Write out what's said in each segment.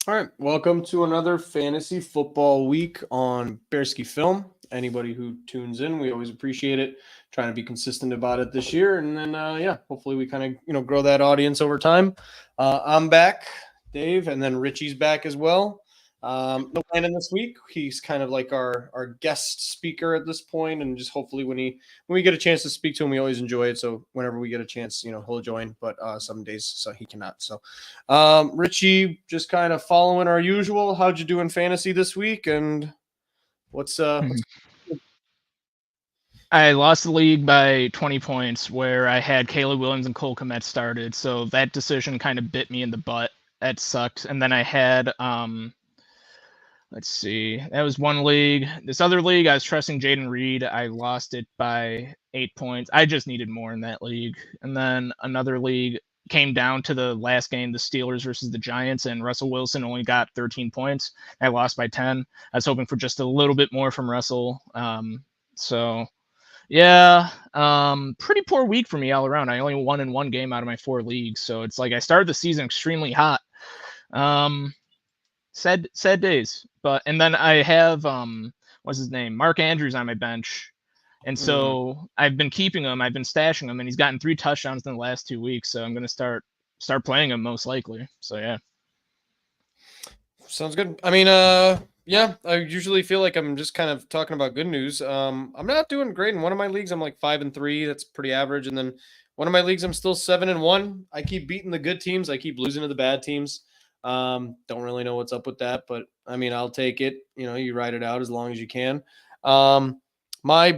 All right, welcome to another fantasy football week on Bearski Film. Anybody who tunes in, we always appreciate it. Trying to be consistent about it this year, and then yeah, hopefully we kind of grow that audience over time. I'm back, Dave, and then Richie's back as well. No Landon this week. He's kind of like our guest speaker at this point, and just hopefully when we get a chance to speak to him, we always enjoy it. So whenever we get a chance, he'll join. But some days, so he cannot. So Richie, just kind of following our usual. How'd you do in fantasy this week? And what's I lost the league by 20 points where I had Caleb Williams and Cole Kmet started. So that decision kind of bit me in the butt. That sucked. And then I had, let's see, that was one league. This other league, I was trusting Jaden Reed. I lost it by 8 points. I just needed more in that league. And then another league came down to the last game, the Steelers versus the Giants, and Russell Wilson only got 13 points. I lost by 10. I was hoping for just a little bit more from Russell. So yeah, pretty poor week for me all around. I only won in one game out of my 4 leagues, so it's like I started the season extremely hot. Sad days. But and then I have what's his name, Mark Andrews on my bench, and so I've been keeping him. I've been stashing him, and he's gotten 3 touchdowns in the last 2 weeks. So I'm gonna start playing him most likely. So yeah. Sounds good. I mean, yeah, I usually feel like I'm just kind of talking about good news. I'm not doing great in one of my leagues. I'm like 5-3. That's pretty average. And then one of my leagues, I'm still 7-1. I keep beating the good teams. I keep losing to the bad teams. Don't really know what's up with that, but I mean, I'll take it. You ride it out as long as you can. My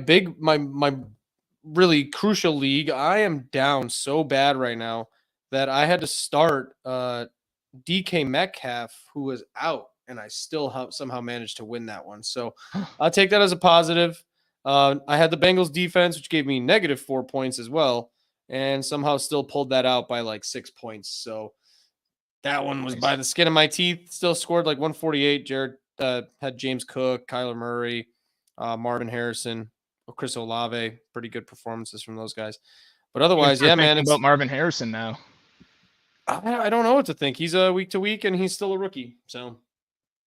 really crucial league, I am down so bad right now that I had to start DK Metcalf, who was out, and I still somehow managed to win that one. So I'll take that as a positive. I had the Bengals defense, which gave me -4 points as well, and somehow still pulled that out by like 6 points. So that one was by the skin of my teeth. Still scored like 148. Jared had James Cook, Kyler Murray, Marvin Harrison, Chris Olave. Pretty good performances from those guys. But otherwise, yeah, man, Thinking about Marvin Harrison now. I don't know what to think. He's a week to week, and he's still a rookie. So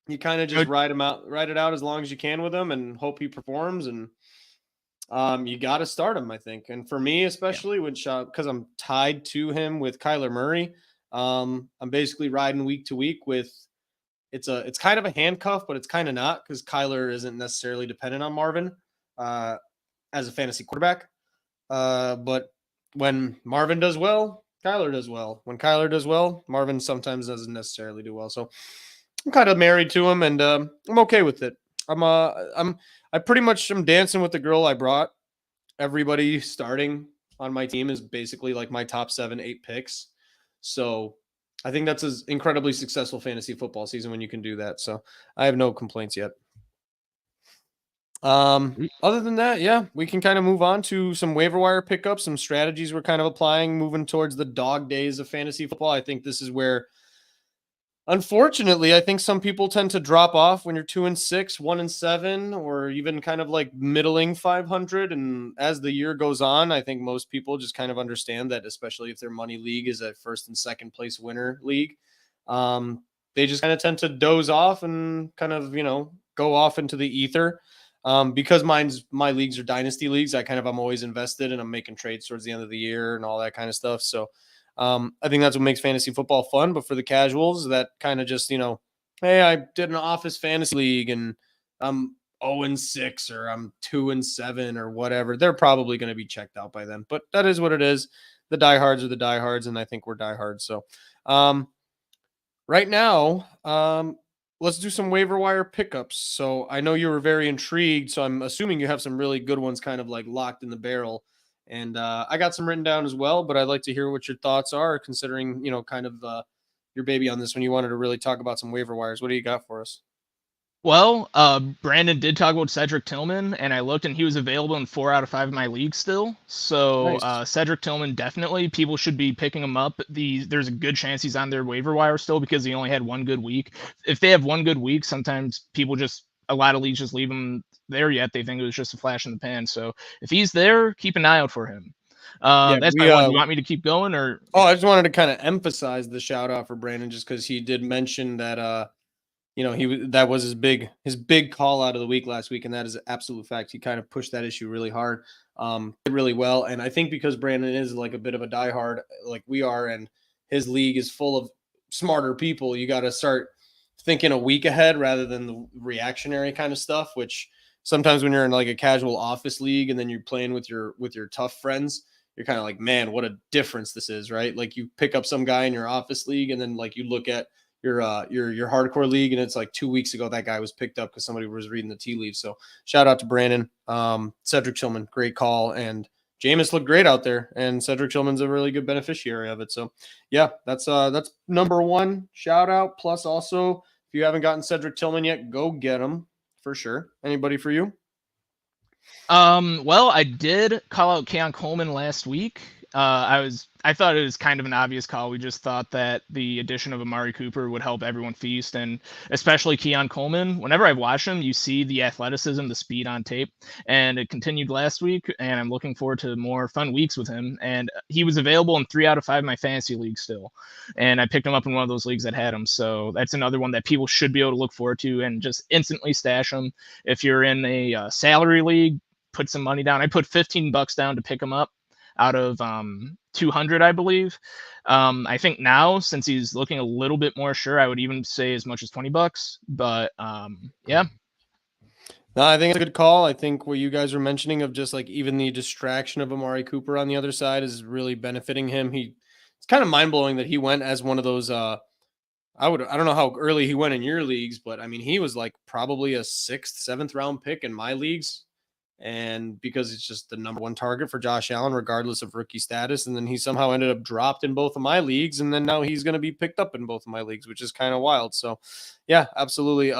you kind of just ride it out as long as you can with him, and hope he performs. And you got to start him, I think. And for me, especially, because I'm tied to him with Kyler Murray, I'm basically riding week to week with. It's kind of a handcuff, but it's kind of not, because Kyler isn't necessarily dependent on Marvin as a fantasy quarterback. But when Marvin does well, Kyler does well. When Kyler does well, Marvin sometimes doesn't necessarily do well. So I'm kind of married to him, and I'm okay with it. I pretty much am dancing with the girl I brought. Everybody starting on my team is basically like my top 7-8 picks. So I think that's an incredibly successful fantasy football season when you can do that. So I have no complaints yet. Other than that, yeah, we can kind of move on to some waiver wire pickups, some strategies we're kind of applying, moving towards the dog days of fantasy football. I think this is where, unfortunately, I think some people tend to drop off when you're 2-6, 1-7, or even kind of like middling 500. And as the year goes on, I think most people just kind of understand that, especially if their money league is a first and second place winner league, they just kind of tend to doze off and kind of, go off into the ether. Because my leagues are dynasty leagues, I'm always invested, and I'm making trades towards the end of the year and all that kind of stuff. So I think that's what makes fantasy football fun. But for the casuals that kind of just, hey, I did an office fantasy league and I'm 0-6 or I'm 2-7 or whatever, they're probably going to be checked out by then. But that is what it is. The diehards are the diehards, and I think we're diehards. So right now, let's do some waiver wire pickups. So I know you were very intrigued, so I'm assuming you have some really good ones kind of like locked in the barrel. And I got some written down as well, but I'd like to hear what your thoughts are, considering, kind of your baby on this when you wanted to really talk about some waiver wires. What do you got for us? Well, Brandon did talk about Cedric Tillman, and I looked, and he was available in 4 out of 5 of my leagues still. So Nice. Cedric Tillman, definitely, people should be picking him up. There's a good chance he's on their waiver wire still because he only had one good week. If they have one good week, sometimes a lot of leagues just leave him there yet. They think it was just a flash in the pan. So if he's there, keep an eye out for him. Yeah, That's we my one. You want me to keep going or? oh, I just wanted to kind of emphasize the shout out for Brandon just because he did mention that that was his big call out of the week last week, and that is an absolute fact. He kind of pushed that issue really hard, did really well, and I think because Brandon is like a bit of a diehard like we are, and his league is full of smarter people, you got to start thinking a week ahead rather than the reactionary kind of stuff. Which sometimes when you're in like a casual office league and then you're playing with your tough friends, you're kind of like, man, what a difference this is, right? Like you pick up some guy in your office league, and then like you look at your hardcore league, and it's like 2 weeks ago that guy was picked up because somebody was reading the tea leaves. So shout out to Brandon. Cedric Tillman, great call, and Jameis looked great out there, and Cedric Tillman's a really good beneficiary of it. So yeah, that's number one shout out. Plus also, if you haven't gotten Cedric Tillman yet, go get him for sure. Anybody for you? Well, I did call out Keon Coleman last week. I thought it was kind of an obvious call. We just thought that the addition of Amari Cooper would help everyone feast, and especially Keon Coleman. Whenever I've watched him, you see the athleticism, the speed on tape, and it continued last week. And I'm looking forward to more fun weeks with him. And he was available in 3 out of 5 of my fantasy leagues still, and I picked him up in one of those leagues that had him. So that's another one that people should be able to look forward to and just instantly stash him. If you're in a salary league, put some money down. I put $15 down to pick him up out of 200, I believe. I think now, since he's looking a little bit more sure, I would even say as much as $20. But yeah. No, I think it's a good call. I think what you guys were mentioning of just like even the distraction of Amari Cooper on the other side is really benefiting him. It's kind of mind blowing that he went as one of those. I don't know how early he went in your leagues, but I mean he was like probably a 6th, 7th round pick in my leagues. And because it's just the number one target for Josh Allen, regardless of rookie status. And then he somehow ended up dropped in both of my leagues. And then now he's going to be picked up in both of my leagues, which is kind of wild. So yeah, absolutely.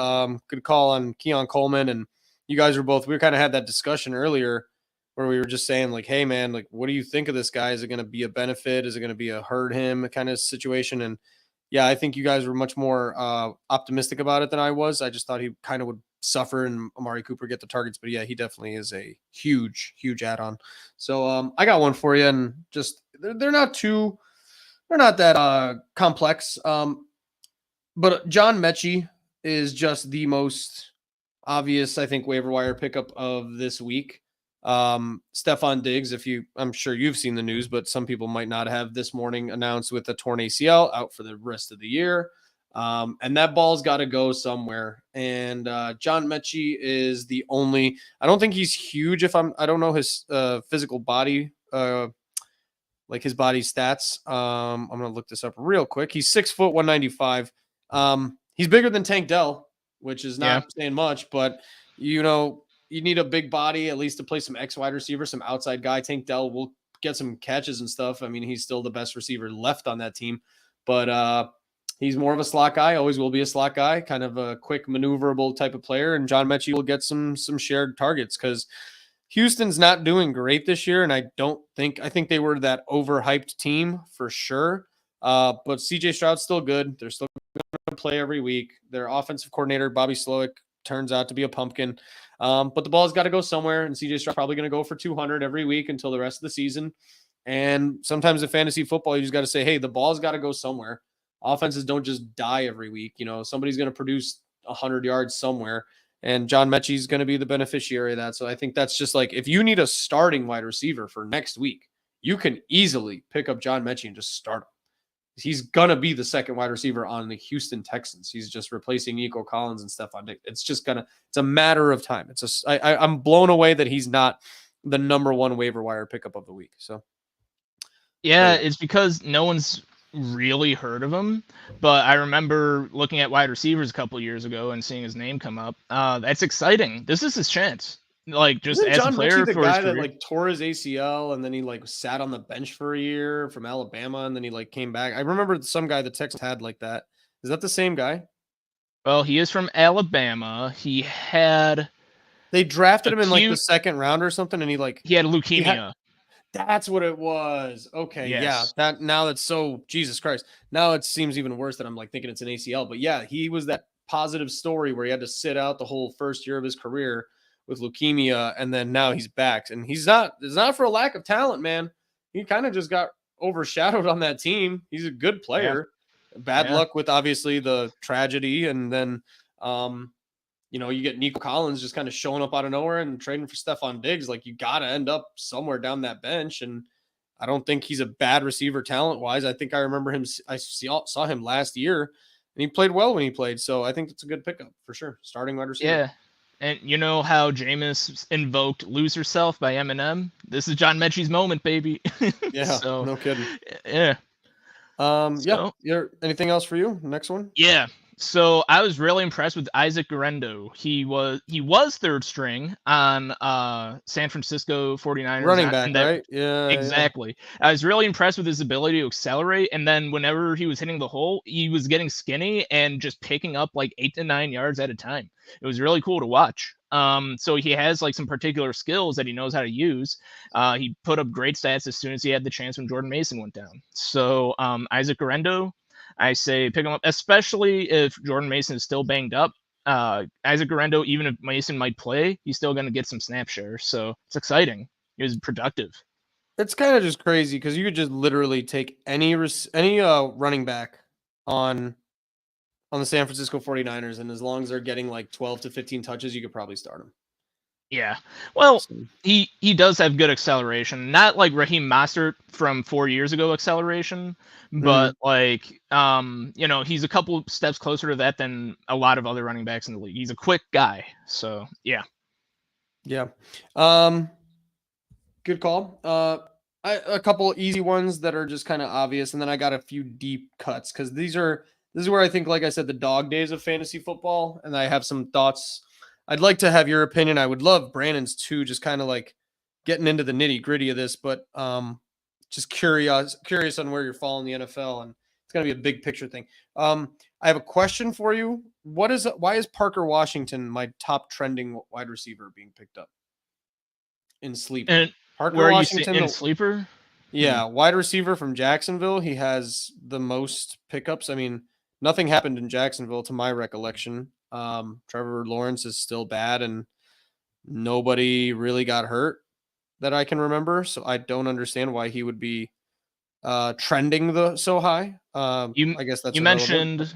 Good call on Keon Coleman. And we kind of had that discussion earlier where we were just saying like, hey man, like, what do you think of this guy? Is it going to be a benefit? Is it going to be a hurt him kind of situation? And yeah, I think you guys were much more optimistic about it than I was. I just thought he kind of would suffer and Amari Cooper get the targets. But yeah, he definitely is a huge, huge add-on. So I got one for you, and just they're not that complex. But John Mechie is just the most obvious, I think, waiver wire pickup of this week. Stefon Diggs, I'm sure you've seen the news, but some people might not have, this morning announced with a torn ACL, out for the rest of the year. And that ball's got to go somewhere. And John Mechie is the only, I don't think he's huge I don't know his physical body, like his body stats. I'm going to look this up real quick. He's 6 foot 195. He's bigger than Tank Dell, which is not saying much, but you need a big body at least to play some X wide receiver, some outside guy. Tank Dell will get some catches and stuff. I mean, he's still the best receiver left on that team, but he's more of a slot guy, always will be a slot guy, kind of a quick maneuverable type of player. And John Mechie will get some shared targets because Houston's not doing great this year. And I think they were that overhyped team for sure. But CJ Stroud's still good. They're still going to play every week. Their offensive coordinator, Bobby Slowick, turns out to be a pumpkin. But the ball's got to go somewhere, and CJ Stroud's probably going to go for 200 every week until the rest of the season. And sometimes in fantasy football, you just got to say, hey, the ball's got to go somewhere. Offenses don't just die every week. Somebody's going to produce 100 yards somewhere, and John Mechie's going to be the beneficiary of that. So I think that's just like, if you need a starting wide receiver for next week, you can easily pick up John Mechie and just start him. He's going to be the second wide receiver on the Houston Texans. He's just replacing Nico Collins and Stefon Diggs. It's a matter of time. I'm blown away that he's not the number one waiver wire pickup of the week. So yeah, it's because no one's really heard of him, but I remember looking at wide receivers a couple years ago and seeing his name come up. That's exciting. This is his chance. Like, just Isn't as John a player, Mechie the for guy his that career. like tore his ACL and then he like sat on the bench for a year from Alabama and then he like came back? I remember some guy the Texans had like that. Is that the same guy? Well, he is from Alabama. They drafted him in like the second round or something, and he had leukemia. That's what it was. Okay, Yes. yeah. Now that's so, Jesus Christ. Now it seems even worse that I'm like thinking it's an ACL. But yeah, he was that positive story where he had to sit out the whole first year of his career with leukemia, and then now he's back. And it's not for a lack of talent, man. he kind of just got overshadowed on that team. He's a good player. Bad Yeah. luck with obviously the tragedy, and then you get Nico Collins just kind of showing up out of nowhere and trading for Stephon Diggs. Like, you got to end up somewhere down that bench. And I don't think he's a bad receiver talent wise. I think I remember him. I saw him last year and he played well when he played. So I think it's a good pickup for sure. Starting wide receiver. Yeah. And you know how Jameis invoked Lose Yourself by Eminem? This is John Mechie's moment, baby. Yeah. So, no kidding. Yeah. Yeah. Anything else for you? Next one? Yeah. So I was really impressed with Isaac Guerendo. He was third string on San Francisco 49ers. Running back, right? Yeah. Exactly. I was really impressed with his ability to accelerate, and then whenever he was hitting the hole, he was getting skinny and just picking up like 8 to 9 yards at a time. It was really cool to watch. So he has like some particular skills that he knows how to use. He put up great stats as soon as he had the chance when Jordan Mason went down. So Isaac Guerendo, I say pick him up, especially if Jordan Mason is still banged up. Isaac Guerendo, even if Mason might play, he's still going to get some snap share. So it's exciting. It was productive. It's kind of just crazy because you could just literally take any running back on the San Francisco 49ers, and as long as they're getting like 12 to 15 touches, you could probably start them. Yeah. Well, So, he does have good acceleration. Not like Raheem Mostert from 4 years ago acceleration, but like he's a couple steps closer to that than a lot of other running backs in the league. He's a quick guy. So, yeah. yeah. Good call. A couple easy ones that are just kind of obvious, and then I got a few deep cuts because this is where I think, like I said, the dog days of fantasy football, and I have some thoughts. I'd like to have your opinion. I would love Brandon's too, just kind of like getting into the nitty gritty of this, but just curious on where you're falling in the NFL, and it's going to be a big picture thing. I have a question for you. Why is Parker Washington my top trending wide receiver being picked up in sleeper? And Parker where Washington are you in sleeper? Yeah, wide receiver from Jacksonville. He has the most pickups. I mean, nothing happened in Jacksonville to my recollection. Trevor Lawrence is still bad, and nobody really got hurt that I can remember. So I don't understand why he would be trending so high. I guess that's irrelevant.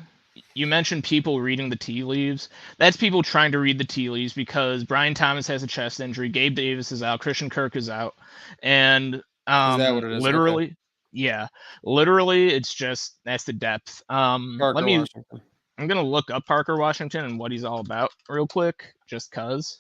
You mentioned people reading the tea leaves. That's people trying to read the tea leaves because Brian Thomas has a chest injury, Gabe Davis is out, Christian Kirk is out, and Is that what it is? literally, Okay. yeah, literally, it's just that's the depth. Parker Washington. I'm gonna look up Parker Washington and what he's all about real quick, just because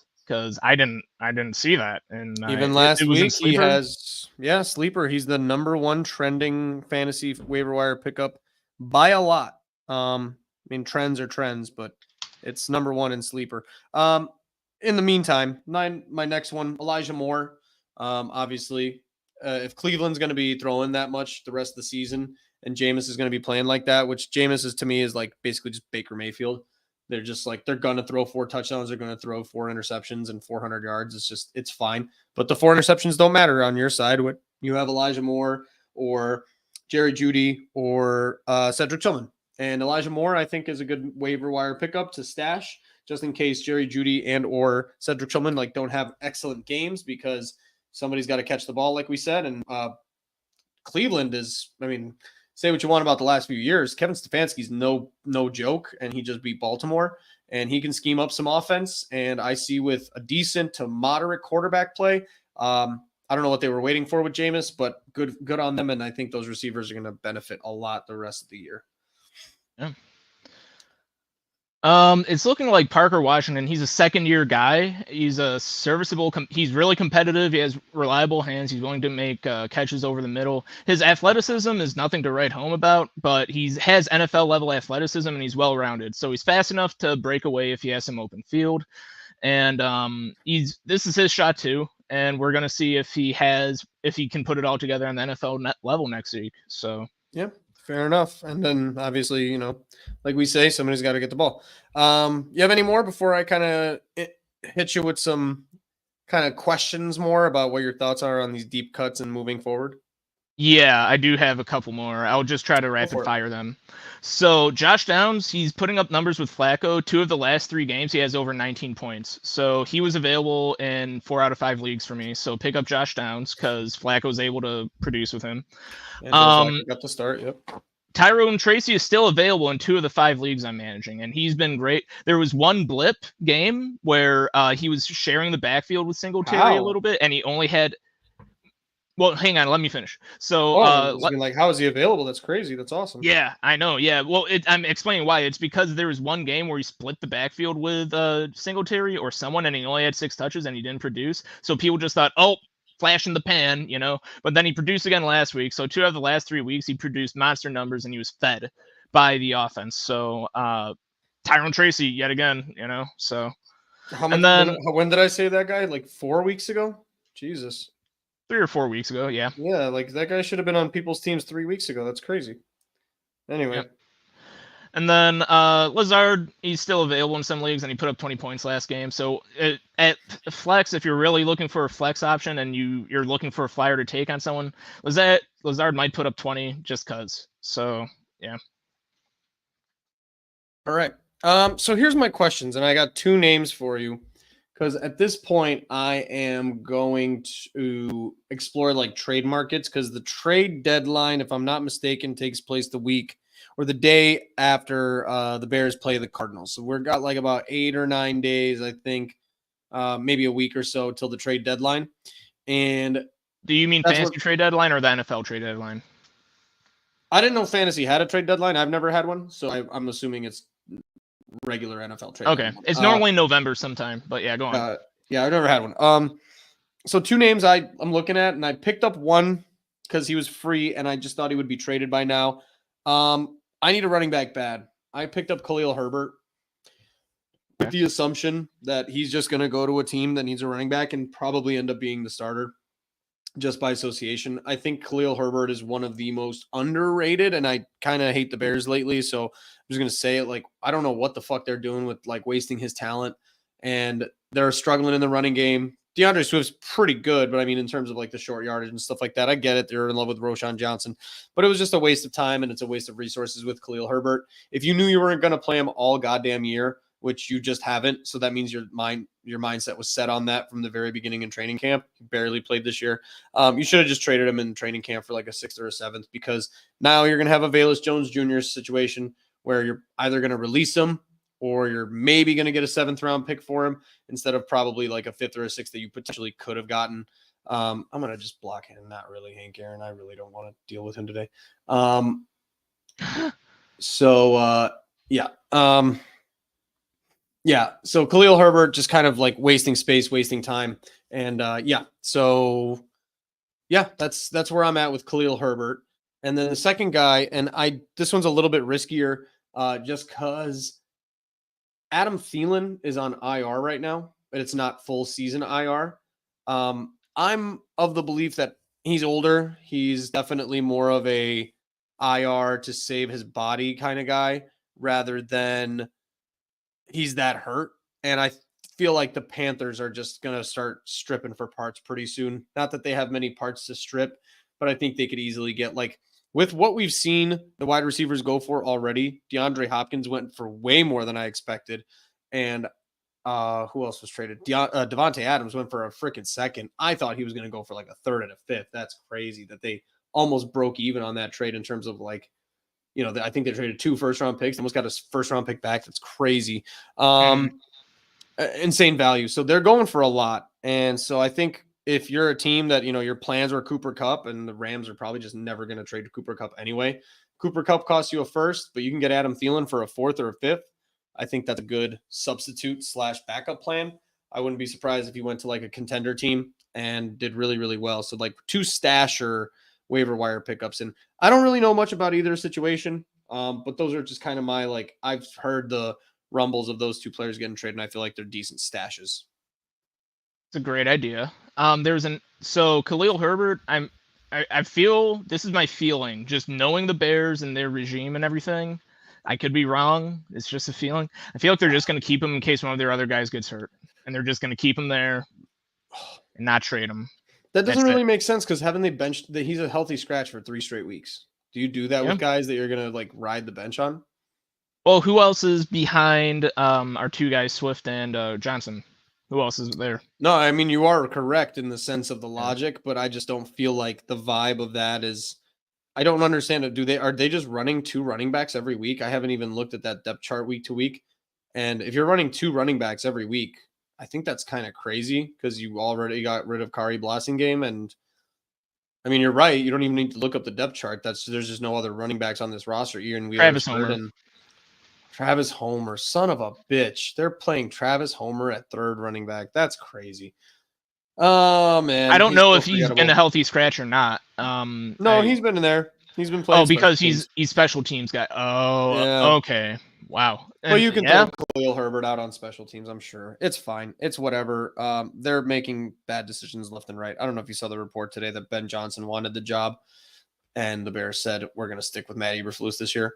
I didn't see that. And Even last week, he Sleeper. has sleeper. He's the number one trending fantasy waiver wire pickup by a lot. I mean, trends are trends, but it's number one in sleeper. In the meantime, my next one, Elijah Moore. Obviously, if Cleveland's going to be throwing that much the rest of the season, and Jameis is going to be playing like that, which Jameis is to me is like basically just Baker Mayfield. They're just like, they're going to throw 4 touchdowns. They're going to throw 4 interceptions and 400 yards. It's fine. But the 4 interceptions don't matter on your side. What you have Elijah Moore or Jerry Jeudy or Cedric Tillman. And Elijah Moore, I think, is a good waiver wire pickup to stash just in case Jerry Jeudy and or Cedric Tillman like don't have excellent games because somebody's got to catch the ball, like we said. And Cleveland is, I mean, say what you want about the last few years, Kevin Stefanski's no joke, and he just beat Baltimore, and he can scheme up some offense. And I see with a decent to moderate quarterback play, I don't know what they were waiting for with Jameis, but good on them. And I think those receivers are going to benefit a lot the rest of the year. Yeah. It's looking like Parker Washington. He's a second-year guy. He's a serviceable. He's really competitive. He has reliable hands. He's willing to make catches over the middle. His athleticism is nothing to write home about, but he has NFL-level athleticism and he's well-rounded. So he's fast enough to break away if he has some open field. And this is his shot too. And we're gonna see if he can put it all together on the NFL level next week. So yeah. Fair enough. And then obviously, like we say, somebody's got to get the ball. You have any more before I kind of hit you with some kind of questions more about what your thoughts are on these deep cuts and moving forward? Yeah, I do have a couple more. I'll just try to Go rapid for it. fire them. So Josh Downs, he's putting up numbers with Flacco. 2 of the last 3 games, he has over 19 points. So he was available in 4 out of 5 leagues for me. So pick up Josh Downs because Flacco's able to produce with him. And Joe Flacco got the start. Yep. Tyrone Tracy is still available in 2 of the 5 leagues I'm managing, and he's been great. There was one blip game where he was sharing the backfield with Singletary a little bit, and he only had. Well, hang on, let me finish. So, like, how is he available? That's crazy. That's awesome. Yeah, I know. Yeah, well, I'm explaining why. It's because there was one game where he split the backfield with Singletary or someone, and he only had 6 touches and he didn't produce. So people just thought, oh, flash in the pan, you know. But then he produced again last week. So 2 out of the last 3 weeks, he produced monster numbers, and he was fed by the offense. So Tyrone Tracy, yet again, you know. So when did I say that guy? Like 4 weeks ago? Jesus. 3 or 4 weeks ago, yeah. Yeah, like that guy should have been on people's teams 3 weeks ago. That's crazy. Anyway. Yep. And then Lazard, he's still available in some leagues, and he put up 20 points last game. So at flex, if you're really looking for a flex option and you're looking for a flyer to take on someone, Lazard might put up 20 just because. So, yeah. All right. So here's my questions, and I got 2 names for you. Because at this point, I am going to explore like trade markets because the trade deadline, if I'm not mistaken, takes place the week or the day after the Bears play the Cardinals. So we've got like about 8 or 9 days, I think, maybe a week or so till the trade deadline. And do you mean fantasy trade deadline or the NFL trade deadline? I didn't know fantasy had a trade deadline. I've never had one, so I'm assuming it's regular NFL trade. Okay, it's normally November sometime, but yeah, go on. Yeah, I've never had one. So 2 names I'm looking at, and I picked up one because he was free, and I just thought he would be traded by now. I need a running back bad. I picked up Khalil Herbert with the assumption that he's just going to go to a team that needs a running back and probably end up being the starter just by association. I think Khalil Herbert is one of the most underrated, and I kind of hate the Bears lately, so I'm just going to say it. Like, I don't know what the fuck they're doing with like wasting his talent, and they're struggling in the running game. DeAndre Swift's pretty good, but I mean, in terms of like the short yardage and stuff like that, I get it. They're in love with Roschon Johnson, but it was just a waste of time, and it's a waste of resources with Khalil Herbert. If you knew you weren't going to play him all goddamn year, which you just haven't, so that means your mindset was set on that from the very beginning in training camp. He barely played this year. You should have just traded him in training camp for like a 6th or a 7th, because now you're going to have a Velus Jones Jr. situation where you're either going to release him or you're maybe going to get a 7th round pick for him instead of probably like a 5th or a 6th that you potentially could have gotten. I'm going to just block him. Not really Hank Aaron. I really don't want to deal with him today. Yeah. So Khalil Herbert just kind of like wasting space, wasting time. And that's where I'm at with Khalil Herbert. And then the second guy, and this one's a little bit riskier just because Adam Thielen is on IR right now, but it's not full season IR. I'm of the belief that he's older. He's definitely more of a IR to save his body kind of guy rather than he's that hurt. And I feel like the Panthers are just going to start stripping for parts pretty soon. Not that they have many parts to strip, but I think they could easily get, like, with what we've seen the wide receivers go for already. DeAndre Hopkins went for way more than I expected. And who else was traded? Devontae Adams went for a freaking 2nd. I thought he was going to go for like a 3rd and a 5th. That's crazy that they almost broke even on that trade in terms of like, you know, I think they traded 2 first-round picks. Almost got a first-round pick back. That's crazy. Insane value. So they're going for a lot. And so I think if you're a team that, you know, your plans were Cooper Kupp, and the Rams are probably just never going to trade Cooper Kupp anyway. Cooper Kupp costs you a 1st, but you can get Adam Thielen for a 4th or a 5th. I think that's a good substitute / backup plan. I wouldn't be surprised if he went to like a contender team and did really, really well. So like 2 stash or waiver wire pickups. And I don't really know much about either situation, but those are just kind of my, like, I've heard the rumbles of those 2 players getting traded, and I feel like they're decent stashes. It's a great idea. So Khalil Herbert, I feel, this is my feeling, just knowing the Bears and their regime and everything. I could be wrong. It's just a feeling. I feel like they're just going to keep him in case one of their other guys gets hurt, and they're just going to keep him there and not trade him. That doesn't That's really it. make sense because haven't they benched that he's a healthy scratch for 3 straight weeks? Do you do that Yeah. with guys that you're gonna like ride the bench on? Well, who else is behind our two guys, Swift and Johnson? Who else is there? No, I mean you are correct in the sense of the Yeah. logic, but I just don't feel like the vibe of that is. I don't understand it. Are they just running 2 running backs every week? I haven't even looked at that depth chart week to week. And if you're running 2 running backs every week, I think that's kind of crazy because you already got rid of Kari Blasingame. And I mean, you're right. You don't even need to look up the depth chart. There's just no other running backs on this roster. Ian Wheeler, Travis Homer. and Travis Homer, son of a bitch. They're playing Travis Homer at 3rd running back. That's crazy. Oh man, I don't he's know so if he's been a forgettable. healthy scratch or not. No, he's been in there. He's been playing. Oh, because special teams. he's special teams guy. Oh, Yeah. okay. Wow. Well, And you can yeah, throw Khalil Herbert out on special teams. I'm sure it's fine. It's whatever. They're making bad decisions left and right. I don't know if you saw the report today that Ben Johnson wanted the job, and the Bears said we're going to stick with Matt Eberflus this year.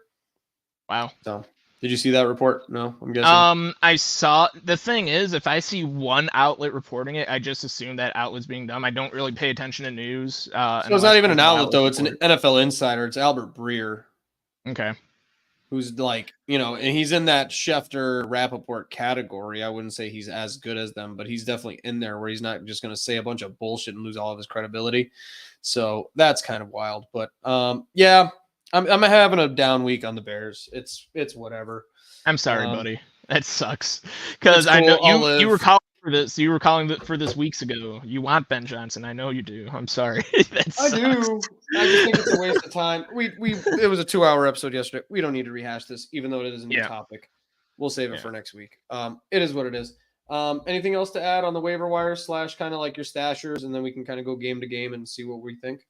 wow. So, did you see that report? No, I'm guessing. I saw the thing is, if I see one outlet reporting it, I just assume that outlet's being dumb. I don't really pay attention to news. So it's unless not even an multiple outlet though. outlets It's an report. NFL insider. It's Albert Breer, Okay. who's like, and he's in that Schefter Rappaport category. I wouldn't say he's as good as them, but he's definitely in there where he's not just going to say a bunch of bullshit and lose all of his credibility. So that's kind of wild. But yeah, I'm having a down week on the Bears. It's whatever. I'm sorry, buddy. That sucks. It's Because I know cool. you were calling for this. You were calling for this weeks ago. You want Ben Johnson. I know you do. I'm sorry. That I sucks. do. I just think it's a waste of time. It was a 2-hour episode yesterday. We don't need to rehash this, even though it is a new Yeah. topic. We'll save it Yeah. for next week. It is what it is. Anything else to add on the waiver wire / kind of like your stashers, and then we can kind of go game to game and see what we think.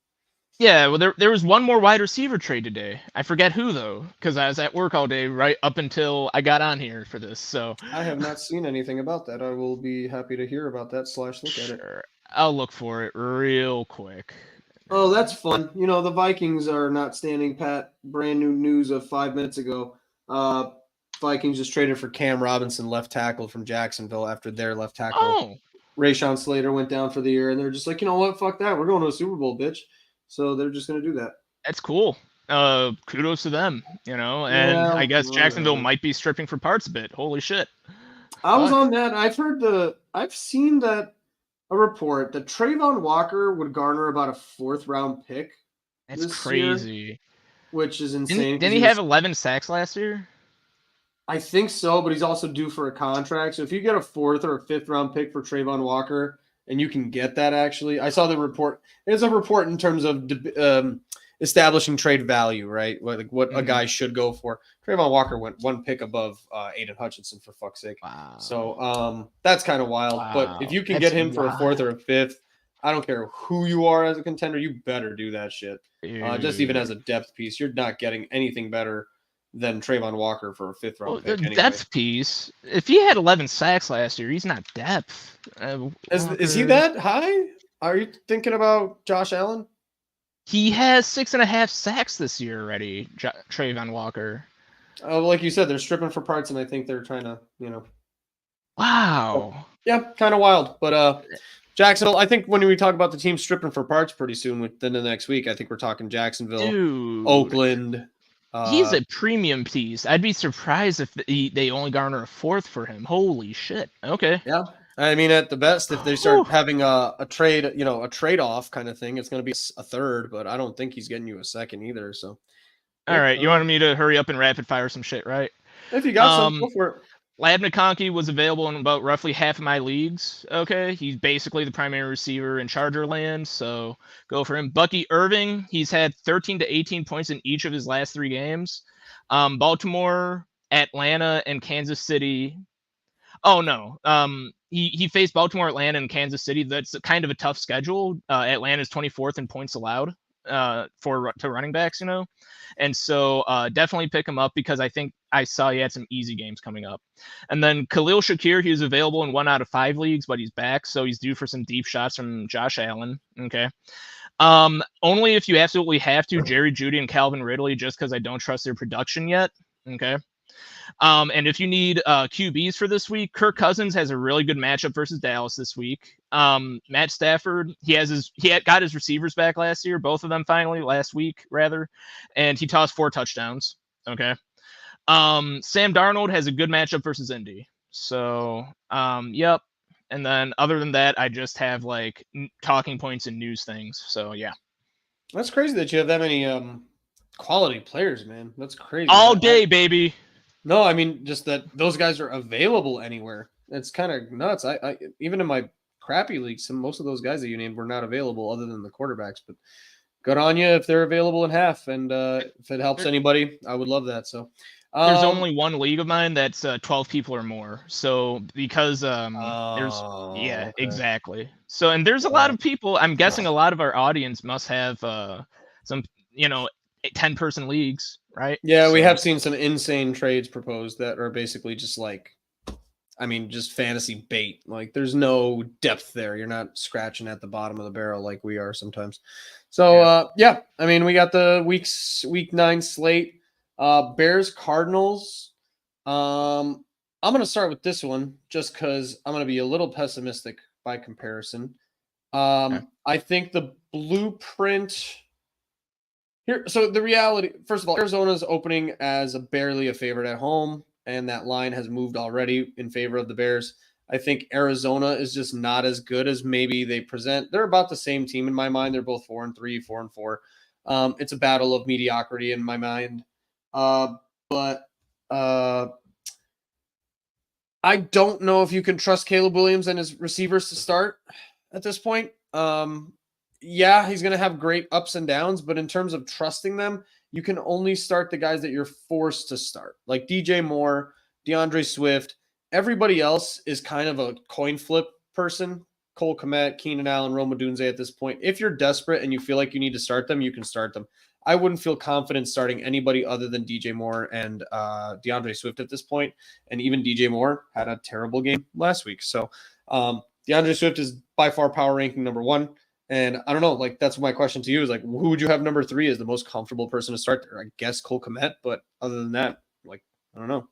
Yeah, well, there was one more wide receiver trade today. I forget who though, because I was at work all day right up until I got on here for this. So I have not seen anything about that. I will be happy to hear about that / look at it. sure, I'll look for it real quick. Oh, that's fun. The Vikings are not standing pat. Brand new news of 5 minutes ago. Vikings just traded for Cam Robinson, left tackle from Jacksonville, after their left tackle, Oh, Rashawn Slater, went down for the year. And they're just like, you know what? Fuck that. We're going to a Super Bowl, bitch. So they're just going to do that. that's cool. Kudos to them, and Yeah, I guess Jacksonville whatever. might be stripping for parts a bit. Holy shit. I was Fuck. on that. I've seen that a report that Trayvon Walker would garner about a 4th round pick. That's this year, crazy. which is insane. Didn't he have 11 sacks last year? I think so, but he's also due for a contract. So if you get a 4th or a 5th round pick for Trayvon Walker, and you can get that, actually, I saw the report. It's a report in terms of establishing trade value, right? What a guy should go for. Trayvon Walker went 1 pick above Aiden Hutchinson, for fuck's sake. Wow. So that's kind of wild. Wow. But if you can That's get him for a 4th or a 5th, I don't care who you are as a contender, you better do that shit. Just even as a depth piece, you're not getting anything better than Trayvon Walker for a 5th round pick. Anyway. Depth piece. If he had 11 sacks last year, he's not depth. Is he that high? Are you thinking about Josh Allen? He has 6.5 sacks this year already, Trayvon Walker. Like you said, they're stripping for parts, and I think they're trying to, Wow. Yeah, kind of wild. But Jacksonville, I think when we talk about the team stripping for parts pretty soon within the next week, I think we're talking Jacksonville, Dude. Oakland. He's a premium piece. I'd be surprised if they only garner a 4th for him. Holy shit. Okay. Yeah. I mean, at the best, if they start having a trade, a trade-off kind of thing, it's going to be a 3rd, but I don't think he's getting you a 2nd either. So, all right, you wanted me to hurry up and rapid fire some shit, right? If you got some, go for it. Ladd McConkey was available in about roughly half of my leagues. Okay, he's basically the primary receiver in Charger land, so go for him. Bucky Irving, he's had 13 to 18 points in each of his last 3 games. Baltimore, Atlanta, and Kansas City. Oh no, he faced Baltimore, Atlanta, and Kansas City. That's kind of a tough schedule. Atlanta's 24th in points allowed to running backs, and so definitely pick him up because I think I saw he had some easy games coming up. And then Khalil Shakir, he was available in 1 out of 5 leagues, but he's back, so he's due for some deep shots from Josh Allen. Okay. Only if you absolutely have to, Jerry Jeudy and Calvin Ridley, just because I don't trust their production yet. Okay. And if you need QBs for this week, Kirk Cousins has a really good matchup versus Dallas this week. Matt Stafford, got his receivers back last year, both of them finally last week rather, and he tossed 4 touchdowns. Okay. Sam Darnold has a good matchup versus Indy. So, yep. And then other than that, I just have like talking points and news things. So yeah. That's crazy that you have that many quality players, man. That's crazy. All day, baby. No, I mean just that those guys are available anywhere. It's kind of nuts. I even in my crappy leagues, most of those guys that you named were not available other than the quarterbacks. But good on you if they're available in half, and if it helps anybody, I would love that. So there's only one league of mine that's 12 people or more. So because okay. exactly. So and there's a lot of people. I'm guessing a lot of our audience must have some 10-person leagues, right? Yeah, we have seen some insane trades proposed that are basically just like, I mean, just fantasy bait. Like there's no depth there. You're not scratching at the bottom of the barrel like we are sometimes. So yeah, I mean, we got the week 9 slate. Bears Cardinals. I'm gonna start with this one just because I'm gonna be a little pessimistic by comparison. I think the blueprint here. So the reality, first of all, Arizona's opening as barely a favorite at home, and that line has moved already in favor of the Bears. I think Arizona is just not as good as maybe they present. They're about the same team in my mind. They're both 4-3, 4-4. It's a battle of mediocrity in my mind. But I don't know if you can trust Caleb Williams and his receivers to start at this point. Yeah, he's going to have great ups and downs, but in terms of trusting them, you can only start the guys that you're forced to start, like DJ Moore, DeAndre Swift. Everybody else is kind of a coin flip person. Cole Kmet, Keenan Allen, Rome Odunze at this point. If you're desperate and you feel like you need to start them, you can start them. I wouldn't feel confident starting anybody other than DJ Moore and DeAndre Swift at this point. And even DJ Moore had a terrible game last week. So DeAndre Swift is by far power ranking number 1. And I don't know, like that's my question to you is like, who would you have number 3 as the most comfortable person to start there? I guess Cole Kmet, but other than that, like, I don't know.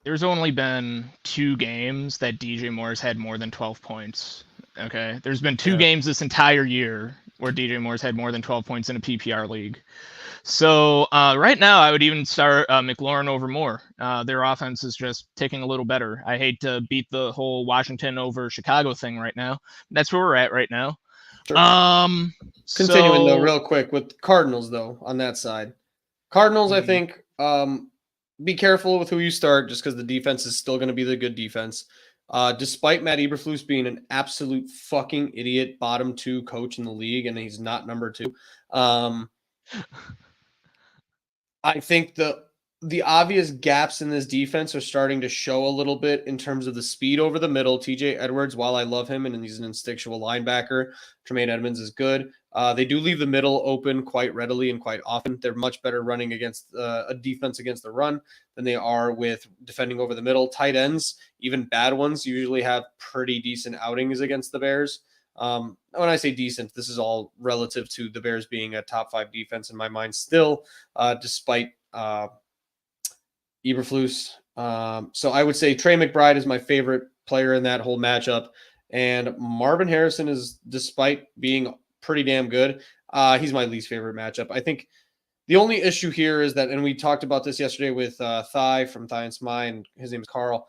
There's only been 2 games that DJ Moore's had more than 12 points. Okay. There's been 2 games this entire year where DJ Moore's had more than 12 points in a PPR league. So right now, I would even start McLaurin over Moore. Their offense is just ticking a little better. I hate to beat the whole Washington over Chicago thing right now. That's where we're at right now. Sure. Continuing though, real quick with Cardinals though on that side. Cardinals, I think, be careful with who you start just because the defense is still going to be the good defense. Despite Matt Eberflus being an absolute fucking idiot bottom 2 coach in the league, and he's not number 2. I think the obvious gaps in this defense are starting to show a little bit in terms of the speed over the middle. TJ Edwards, while I love him and he's an instinctual linebacker, Tremaine Edmonds is good. They do leave the middle open quite readily and quite often. They're much better running against a defense against the run than they are with defending over the middle. Tight ends, even bad ones, usually have pretty decent outings against the Bears. When I say decent, this is all relative to the Bears being a top 5 defense in my mind still, despite Eberflus. So I would say Trey McBride is my favorite player in that whole matchup. And Marvin Harrison is, despite being pretty damn good, he's my least favorite matchup. I think the only issue here is that, and we talked about this yesterday with Thigh from Thigh and Smile, and his name is Carl.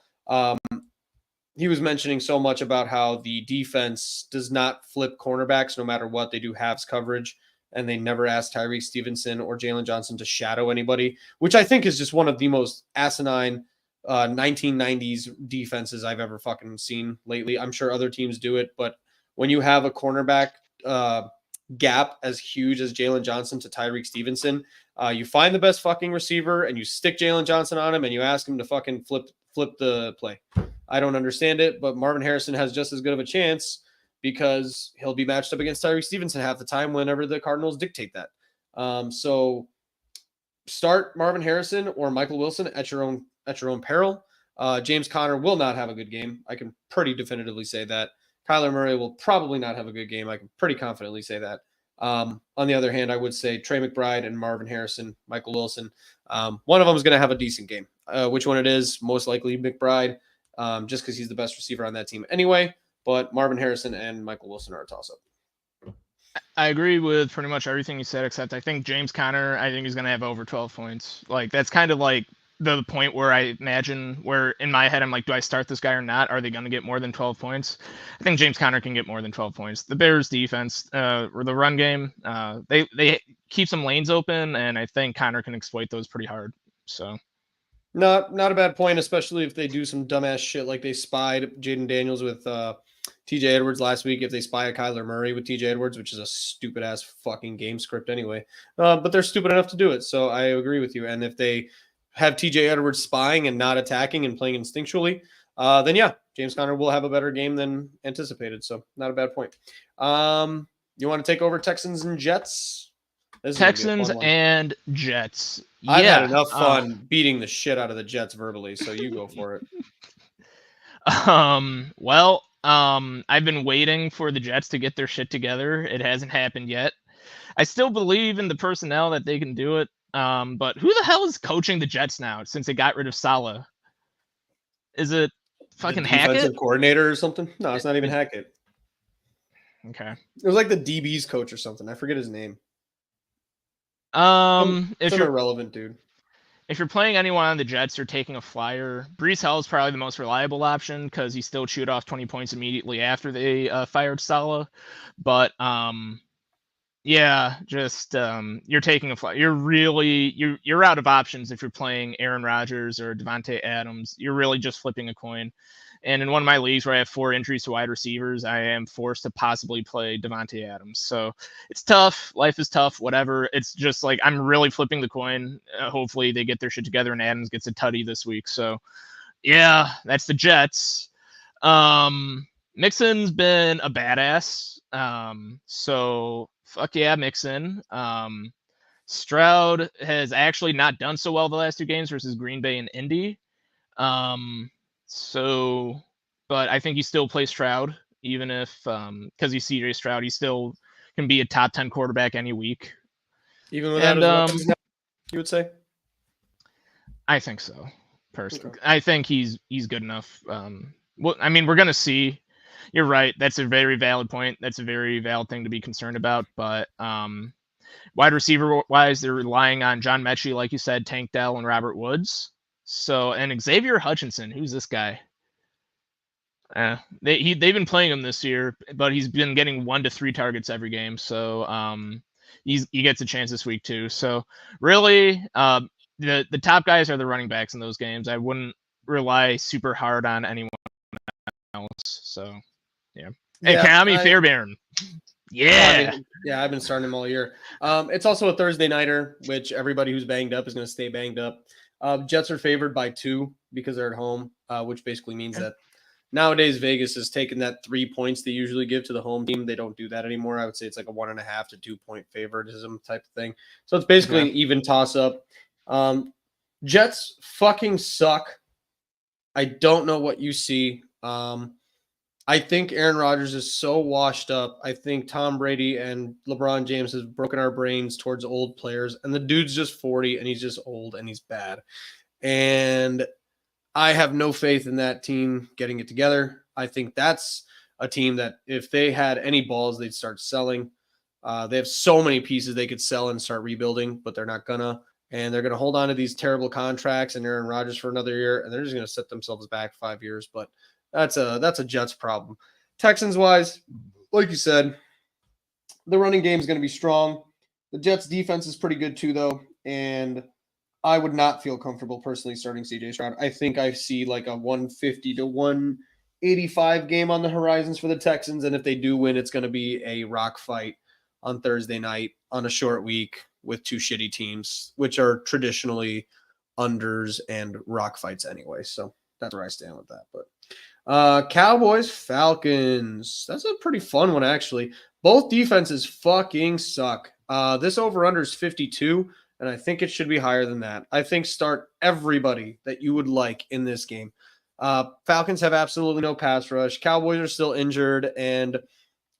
He was mentioning so much about how the defense does not flip cornerbacks no matter what. They do halves coverage, and they never ask Tyreek Stevenson or Jalen Johnson to shadow anybody, which I think is just one of the most asinine 1990s defenses I've ever fucking seen lately. I'm sure other teams do it, but when you have a cornerback gap as huge as Jalen Johnson to Tyreek Stevenson, you find the best fucking receiver and you stick Jalen Johnson on him and you ask him to fucking flip the play. I don't understand it, but Marvin Harrison has just as good of a chance because he'll be matched up against Tyreek Stevenson half the time whenever the Cardinals dictate that. So start Marvin Harrison or Michael Wilson at your own peril. James Conner will not have a good game. I can pretty definitively say that. Kyler Murray will probably not have a good game. I can pretty confidently say that. On the other hand, I would say Trey McBride and Marvin Harrison, Michael Wilson, one of them is going to have a decent game. which one it is. Most likely McBride, just because he's the best receiver on that team anyway. But Marvin Harrison and Michael Wilson are a toss-up. I agree with pretty much everything you said, except I think James Conner, I think he's going to have over 12 points. Like, that's kind of like the point where I imagine where in my head I'm like, do I start this guy or not? Are they going to get more than 12 points? I think James Conner can get more than 12 points. The Bears defense, or the run game, they keep some lanes open, and I think Conner can exploit those pretty hard. So not a bad point, especially if they do some dumbass shit like they spied Jaden Daniels with TJ Edwards last week. If they spy a Kyler Murray with TJ Edwards, which is a stupid ass fucking game script anyway, but they're stupid enough to do it. So I agree with you. And if they have TJ Edwards spying and not attacking and playing instinctually, then yeah, James Conner will have a better game than anticipated. So not a bad point. You want to take over Texans and Jets? Texans and Jets. I've had enough fun beating the shit out of the Jets verbally, so you go for it. Well, I've been waiting for the Jets to get their shit together. It hasn't happened yet. I still believe in the personnel that they can do it. But who the hell is coaching the Jets now since they got rid of Saleh? Is it fucking Hackett? Defensive coordinator or something? No, it's not even Hackett. Okay. It was like the DB's coach or something. I forget his name. If you're you're irrelevant, dude. If you're playing anyone on the Jets, you're taking a flyer. Breece Hall is probably the most reliable option because he still chewed off 20 points immediately after they fired Saleh. But yeah, just you're taking a flyer. You're out of options if you're playing Aaron Rodgers or Devontae Adams. You're really just flipping a coin. And in one of my leagues where I have 4 injuries to wide receivers, I am forced to possibly play Devontae Adams. So it's tough. Life is tough, whatever. It's just like I'm really flipping the coin. Hopefully they get their shit together and Adams gets a tutty this week. So, yeah, that's the Jets. Mixon's been a badass. So, fuck yeah, Mixon. Stroud has actually not done so well the last 2 games versus Green Bay and Indy. So, but I think he still plays Stroud, even if, because he's CJ Stroud, he still can be a top 10 quarterback any week. Even without his weapons now, you would say? I think so, personally. Okay. I think he's good enough. Well, I mean, we're going to see. You're right. That's a very valid point. That's a very valid thing to be concerned about. But wide receiver wise, they're relying on John Mechie, like you said, Tank Dell, and Robert Woods. So, and Xavier Hutchinson, who's this guy? They've been playing him this year, but he's been getting 1 to 3 targets every game. So he gets a chance this week too. So really, the top guys are the running backs in those games. I wouldn't rely super hard on anyone else. So yeah. Hey, Kami Fairbairn. Yeah. I've been starting him all year. It's also a Thursday nighter, which everybody who's banged up is going to stay banged up. Jets are favored by 2 because they're at home, which basically means that nowadays Vegas has taken that 3 points they usually give to the home team. They don't do that anymore. I would say it's like a 1.5 to 2 point favoritism type of thing. So it's basically an even toss up. Jets fucking suck. I don't know what you see. I think Aaron Rodgers is so washed up. I think Tom Brady and LeBron James has broken our brains towards old players. And the dude's just 40 and he's just old and he's bad. And I have no faith in that team getting it together. I think that's a team that if they had any balls, they'd start selling. They have so many pieces they could sell and start rebuilding, but they're not gonna. And they're going to hold on to these terrible contracts and Aaron Rodgers for another year. And they're just going to set themselves back 5 years. But that's a Jets problem. Texans wise, like you said, the running game is going to be strong. The Jets defense is pretty good too, though. And I would not feel comfortable personally starting CJ Stroud. I think I see like a 150 to 185 game on the horizons for the Texans. And if they do win, it's going to be a rock fight on Thursday night on a short week with 2 shitty teams, which are traditionally unders and rock fights anyway. So that's where I stand with that. But Cowboys, Falcons. That's a pretty fun one, actually. Both defenses fucking suck. This over-under is 52, and I think it should be higher than that. I think start everybody that you would like in this game. Falcons have absolutely no pass rush. Cowboys are still injured and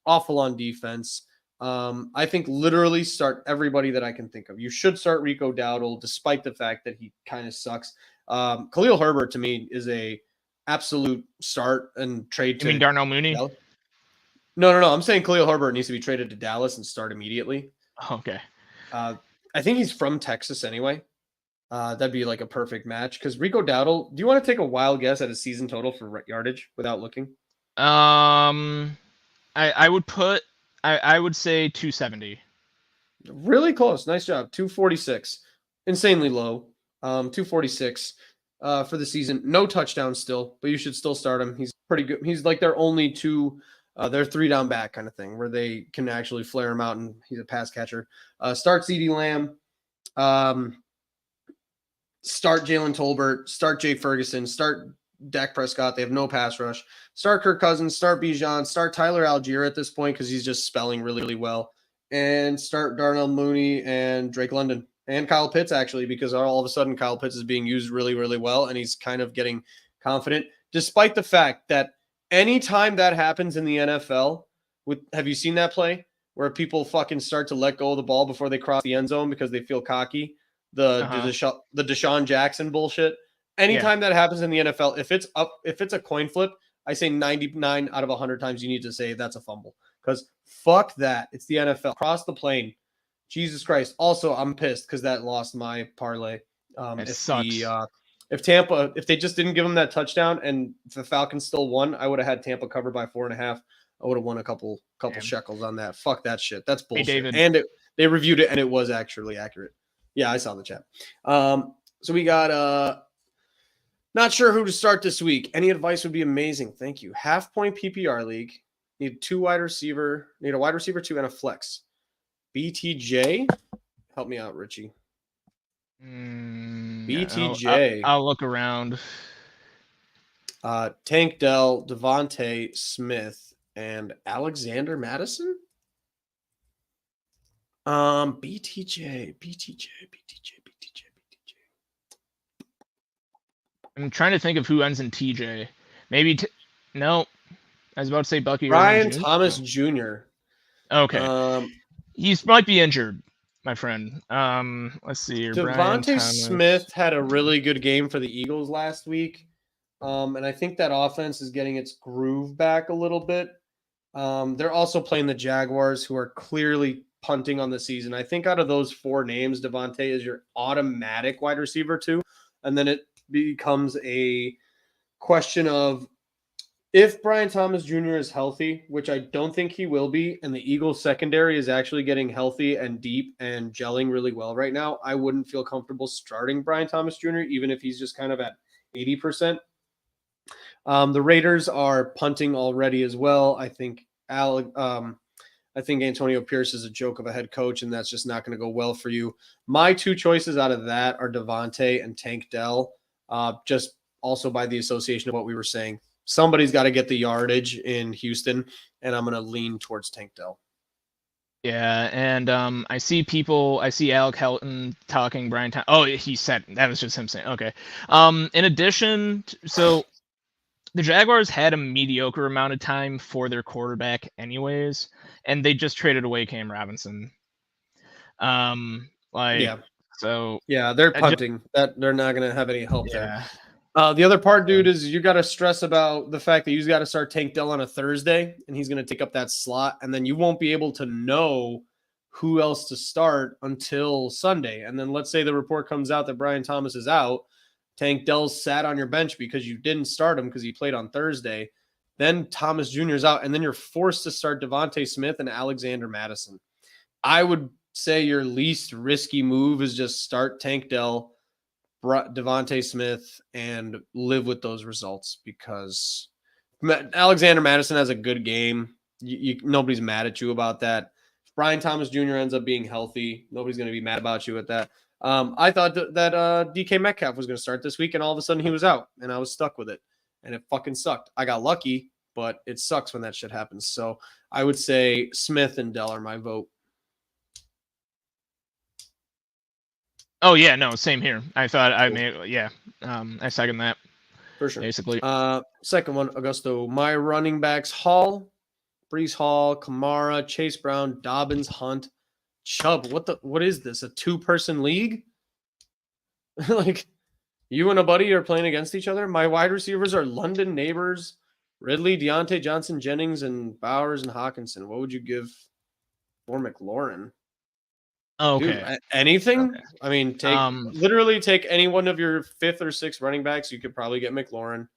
awful on defense. I think literally start everybody that I can think of. You should start Rico Dowdle, despite the fact that he kind of sucks. Khalil Herbert to me is a absolute start and trade You mean to Darnell Mooney? Dallas. No. I'm saying Khalil Herbert needs to be traded to Dallas and start immediately. Okay. I think he's from Texas anyway. That'd be like a perfect match because Rico Dowdle. Do you want to take a wild guess at his season total for yardage without looking? I would put I would say 270. Really close. Nice job. 246. Insanely low. 246 for the season. No touchdowns still, but you should still start him. He's pretty good. He's like their only their 3-down back kind of thing where they can actually flare him out and he's a pass catcher. Start CeeDee Lamb. Start Jalen Tolbert. Start Jay Ferguson. Start Dak Prescott. They have no pass rush. Start Kirk Cousins. Start Bijan. Start Tyler Algier at this point because he's just spelling really, really well. And start Darnell Mooney and Drake London and Kyle Pitts, actually, because all of a sudden Kyle Pitts is being used really, really well, and he's kind of getting confident, despite the fact that anytime that happens in the NFL, have you seen that play where people fucking start to let go of the ball before they cross the end zone because they feel cocky? The Deshaun Jackson bullshit. Anytime that happens in the NFL, if it's a coin flip, I say 99 out of 100 times you need to say that's a fumble. Because fuck that. It's the NFL. Cross the plane. Jesus Christ. Also, I'm pissed because that lost my parlay. It sucks. If they just didn't give them that touchdown and the Falcons still won, I would have had Tampa covered by 4.5. I would have won a couple shekels on that. Fuck that shit. That's bullshit. Hey, David. And they reviewed it and it was actually accurate. Yeah, I saw the chat. So we got not sure who to start this week. Any advice would be amazing. Thank you. Half point PPR league. Need a wide receiver, 2, and a flex. BTJ, help me out, Richie. BTJ. I'll look around. Tank Dell, Devontae Smith, and Alexander Madison. BTJ. I'm trying to think of who ends in TJ. Maybe no. I was about to say Bucky. Brian Thomas Jr. Okay. He might be injured, my friend. Let's see here. Devontae Smith had a really good game for the Eagles last week. And I think that offense is getting its groove back a little bit. They're also playing the Jaguars, who are clearly punting on the season. I think out of those 4 names, Devontae is your automatic wide receiver 2. And then it becomes a question of if Brian Thomas Jr. is healthy, which I don't think he will be, and the Eagles secondary is actually getting healthy and deep and gelling really well right now, I wouldn't feel comfortable starting Brian Thomas Jr., even if he's just kind of at 80%. The Raiders are punting already as well. I think Antonio Pierce is a joke of a head coach, and that's just not going to go well for you. My 2 choices out of that are Devontae and Tank Dell, just also by the association of what we were saying. Somebody's got to get the yardage in Houston, and I'm going to lean towards Tank Dell. Yeah, and I see Alec Helton talking Brian Thomas. Oh, he said that was just him saying. Okay. In addition, so the Jaguars had a mediocre amount of time for their quarterback anyways, and they just traded away Cam Robinson. Yeah, so they're punting. That they're not going to have any help there. Yeah. The other part, dude, is you got to stress about the fact that you got to start Tank Dell on a Thursday, and he's going to take up that slot, and then you won't be able to know who else to start until Sunday. And then let's say the report comes out that Brian Thomas is out. Tank Dell's sat on your bench because you didn't start him because he played on Thursday. Then Thomas Jr. is out, and then you're forced to start Devontae Smith and Alexander Madison. I would say your least risky move is just start Tank Dell, Devontae Smith, and live with those results because Alexander Madison has a good game. Nobody's mad at you about that. If Brian Thomas Jr. ends up being healthy, nobody's going to be mad about you at that. I thought that DK Metcalf was going to start this week, and all of a sudden he was out, and I was stuck with it, and it fucking sucked. I got lucky, but it sucks when that shit happens. So I would say Smith and Dell are my vote. Oh yeah, no, same here. I thought I second that. For sure. Basically. Second one, Augusto. My running backs: Hall, Breece Hall, Kamara, Chase Brown, Dobbins, Hunt, Chubb. What is this? A 2-person league? Like, You and a buddy are playing against each other. My wide receivers are London Neighbors, Ridley, Deontay Johnson, Jennings, and Bowers and Hawkinson. What would you give for McLaurin? Dude, Okay. anything? Okay. I mean, Um, literally take any one of your 5th or 6th running backs. You could probably get McLaurin.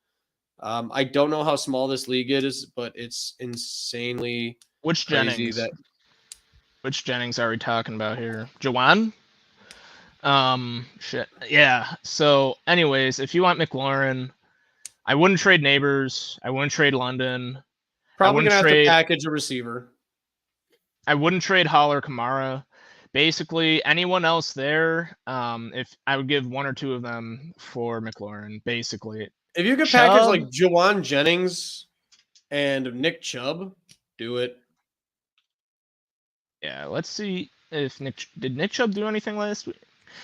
I don't know how small this league is, but it's insanely which crazy Jennings? that Which Jennings are we talking about here? Jawan? Shit. Yeah. So, anyways, if you want McLaurin, I wouldn't trade Neighbors. I wouldn't trade London. probably gonna have to package a receiver. I wouldn't trade Hall or Kamara. Basically, anyone else there, if I would give one or two of them for McLaurin, basically. If you could package like Juwan Jennings and Nick Chubb, do it. Yeah, let's see if did Nick Chubb do anything last week?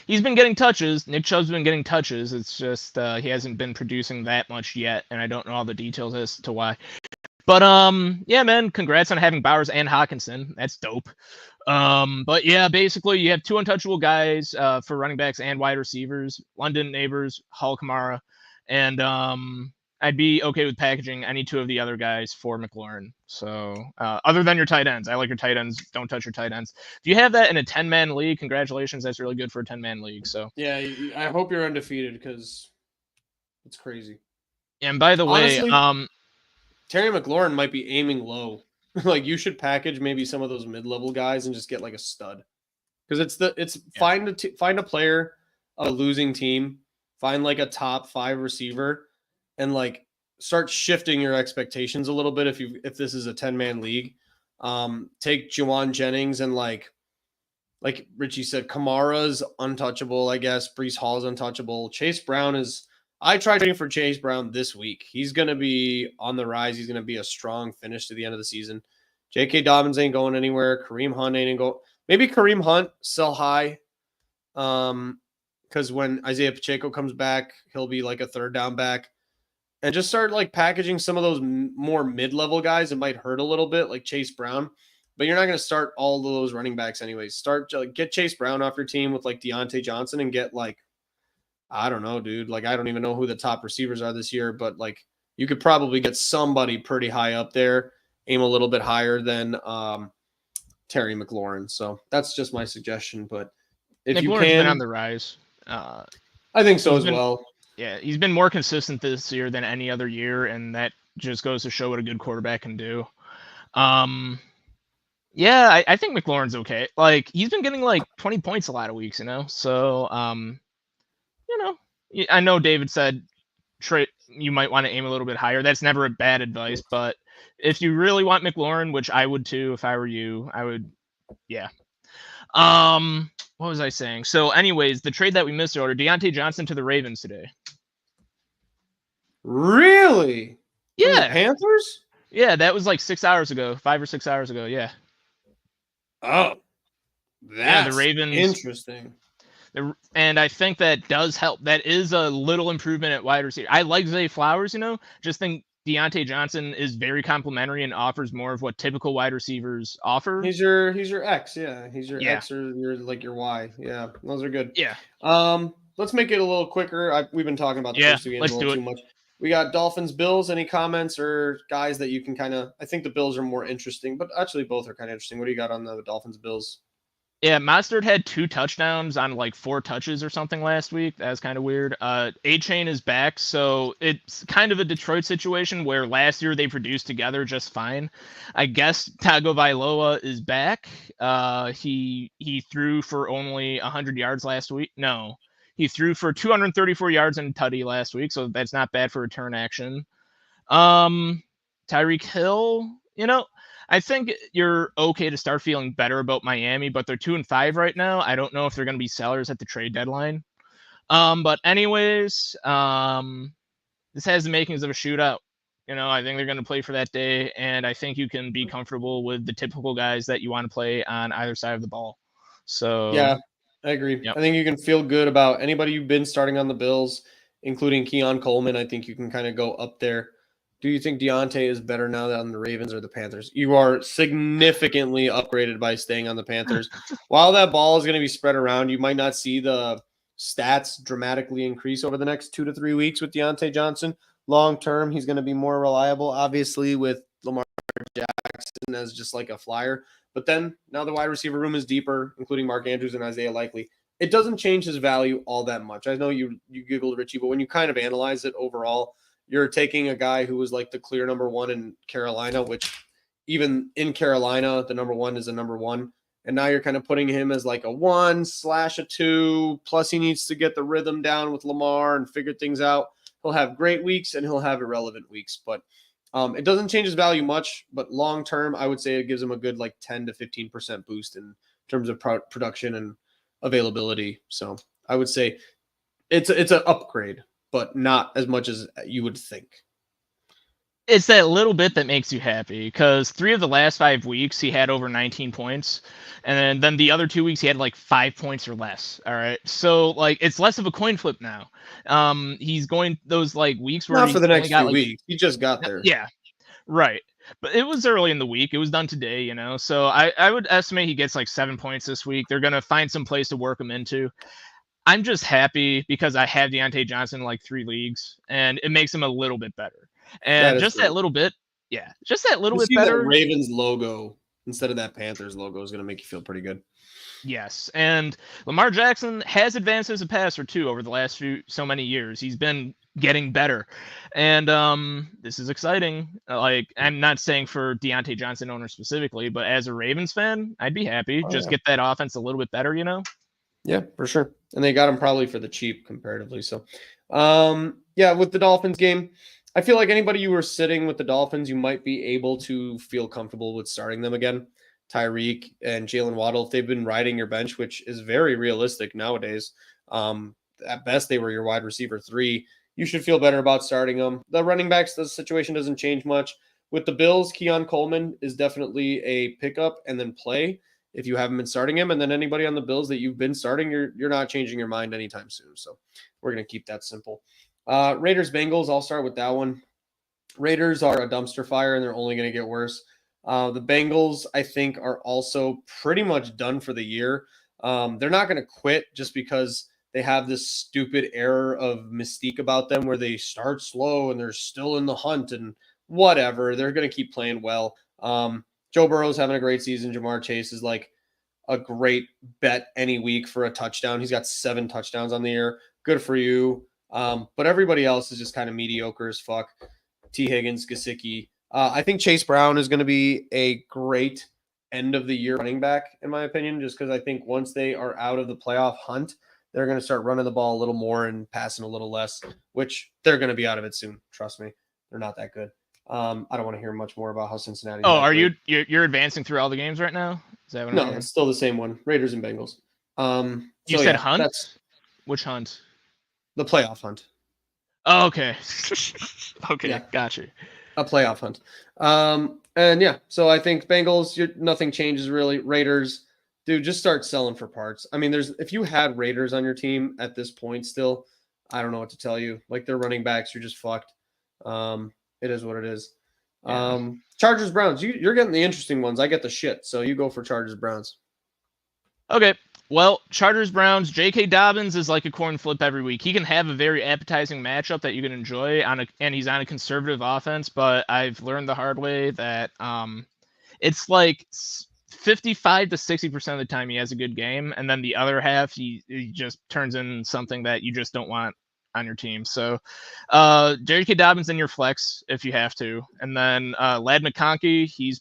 He's been getting touches. Nick Chubb's been getting touches. It's just he hasn't been producing that much yet, and I don't know all the details as to why. But yeah, man, congrats on having Bowers and Hawkinson. That's dope. But yeah, basically you have 2 untouchable guys for running backs and wide receivers: London, Neighbors, Hall, Kamara, and I'd be okay with packaging any 2 of the other guys for McLaurin. So other than your tight ends, I like your tight ends. Don't touch your tight ends. If you have that in a 10-man league, congratulations. That's really good for a 10-man league. So yeah, I hope you're undefeated because it's crazy. And by the way, Terry McLaurin might be aiming low. Like you should package maybe some of those mid-level guys and just get like a stud. Because find a player of a losing team, find like a top 5 receiver, and like start shifting your expectations a little bit if this is a 10-man league. Take Juwan Jennings and like Richie said, Kamara's untouchable, I guess. Breece Hall's untouchable. Chase Brown is I tried trading for Chase Brown this week. He's going to be on the rise. He's going to be a strong finish to the end of the season. J.K. Dobbins ain't going anywhere. Kareem Hunt ain't going. Maybe Kareem Hunt sell high. Because when Isaiah Pacheco comes back, he'll be like a 3rd down back. And just start like packaging some of those more mid-level guys. It might hurt a little bit, like Chase Brown. But you're not going to start all of those running backs anyways. Get Chase Brown off your team with like Deontay Johnson and get like, I don't know, dude. Like, I don't even know who the top receivers are this year, but like you could probably get somebody pretty high up there, aim a little bit higher than Terry McLaurin. So that's just my suggestion. But if McLaurin's you can, been on the rise. I think so as well. Yeah, he's been more consistent this year than any other year, and that just goes to show what a good quarterback can do. Yeah, I think McLaurin's okay. Like he's been getting like 20 points a lot of weeks, you know. So I know David said you might want to aim a little bit higher. That's never a bad advice, but if you really want McLaurin, which I would too if I were you, I would, yeah. What was I saying? So anyways, the trade that we missed earlier, Deontay Johnson to the Ravens today. Really? Yeah. From the Panthers? Yeah, that was like 6 hours ago, 5 or 6 hours ago. Yeah. Oh, that's the Ravens. Interesting. And I think that does help. That is a little improvement at wide receiver. I like Zay Flowers, just think Deontay Johnson is very complimentary and offers more of what typical wide receivers offer. He's your X, yeah. He's your X or your Y. Yeah, those are good. Yeah. Let's make it a little quicker. We've been talking about the first 2 games a little too much. We got Dolphins, Bills. Any comments or guys that you can I think the Bills are more interesting, but actually both are kind of interesting. What do you got on the Dolphins, Bills? Yeah, Mostert had 2 touchdowns on like 4 touches or something last week. That was kind of weird. A-Chain is back, so it's kind of a Detroit situation where last year they produced together just fine. I guess Tagovailoa is back. He threw for only 100 yards last week. No, he threw for 234 yards and tutty last week, so that's not bad for return action. Tyreek Hill, I think you're okay to start feeling better about Miami, but they're 2-5 right now. I don't know if they're going to be sellers at the trade deadline. But anyways, this has the makings of a shootout. I think they're going to play for that day, and I think you can be comfortable with the typical guys that you want to play on either side of the ball. So yeah, I agree. Yep. I think you can feel good about anybody you've been starting on the Bills, including Keon Coleman. I think you can kind of go up there. Do you think Deontay is better now than the Ravens or the Panthers? You are significantly upgraded by staying on the Panthers. While that ball is going to be spread around, you might not see the stats dramatically increase over the next 2 to 3 weeks with Deontay Johnson. Long term, he's going to be more reliable, obviously, with Lamar Jackson as just like a flyer. But then now the wide receiver room is deeper, including Mark Andrews and Isaiah Likely. It doesn't change his value all that much. I know you giggled, Richie, but when you kind of analyze it overall, you're taking a guy who was like the clear number one in Carolina, which even in Carolina, the number one is a number one. And now you're kind of putting him as like a 1/2. Plus, he needs to get the rhythm down with Lamar and figure things out. He'll have great weeks and he'll have irrelevant weeks. But it doesn't change his value much. But long term, I would say it gives him a good like 10 to 15% boost in terms of production and availability. So I would say it's an upgrade, but not as much as you would think. It's that little bit that makes you happy, because 3 of the last 5 weeks he had over 19 points, and then the other 2 weeks he had like 5 points or less. All right, so like it's less of a coin flip now. He's going those like weeks where Not for the only next got few like weeks. He just got there. yeah, right. But it was early in the week. It was done today, you know. So I would estimate he gets like 7 points this week. They're gonna find some place to work him into. I'm just happy because I have Deontay Johnson in like 3 leagues, and it makes him a little bit better. That And is just great. that little bit, yeah, just that little You bit see that better. Ravens logo instead of that Panthers logo is going to make you feel pretty good. Yes, and Lamar Jackson has advanced as a passer too over the last so many years. He's been getting better, and this is exciting. Like, I'm not saying for Deontay Johnson owners specifically, but as a Ravens fan, I'd be happy. Oh, Just yeah. get that offense a little bit better, you know. Yeah, for sure. And they got him probably for the cheap comparatively. So, yeah, with the Dolphins game, I feel like anybody you were sitting with the Dolphins, you might be able to feel comfortable with starting them again. Tyreek and Jalen Waddle, if they've been riding your bench, which is very realistic nowadays. At best, they were your wide receiver 3. You should feel better about starting them. The running backs, the situation doesn't change much. With the Bills, Keon Coleman is definitely a pickup and then play if you haven't been starting him. And then anybody on the Bills that you've been starting, you're not changing your mind anytime soon. So we're going to keep that simple. Raiders Bengals, I'll start with that one. Raiders are a dumpster fire and they're only going to get worse. The Bengals, I think, are also pretty much done for the year. They're not going to quit just because they have this stupid air of mystique about them where they start slow and they're still in the hunt and whatever. They're going to keep playing well. Joe Burrow's having a great season. Jamar Chase is like a great bet any week for a touchdown. He's got 7 touchdowns on the year. Good for you. But everybody else is just kind of mediocre as fuck. T. Higgins, Gesicki. I think Chase Brown is going to be a great end of the year running back, in my opinion, just because I think once they are out of the playoff hunt, they're going to start running the ball a little more and passing a little less, which they're going to be out of it soon. Trust me. They're not that good. I don't want to hear much more about how Cincinnati. Oh, are you're advancing through all the games right now? Is that what No, it's still the same one. Raiders and Bengals. You so said yeah, hunt? that's Which hunt? the playoff hunt. Oh, okay. Okay, Yeah. gotcha. A playoff hunt. And yeah, so I think Bengals, nothing changes really. Raiders, dude, just start selling for parts. I mean, if you had Raiders on your team at this point still, I don't know what to tell you. Like their running backs, you're just fucked. It is what it is. Yeah. Chargers, Browns, you're getting the interesting ones. I get the shit. So you go for Chargers, Browns. Okay. Well, Chargers Browns, J.K. Dobbins is like a coin flip every week. He can have a very appetizing matchup that you can enjoy and he's on a conservative offense, but I've learned the hard way that it's like 55 to 60% of the time he has a good game, and then the other half he just turns in something that you just don't want on your team. So J.K. Dobbins in your flex if you have to. And then Ladd McConkey, he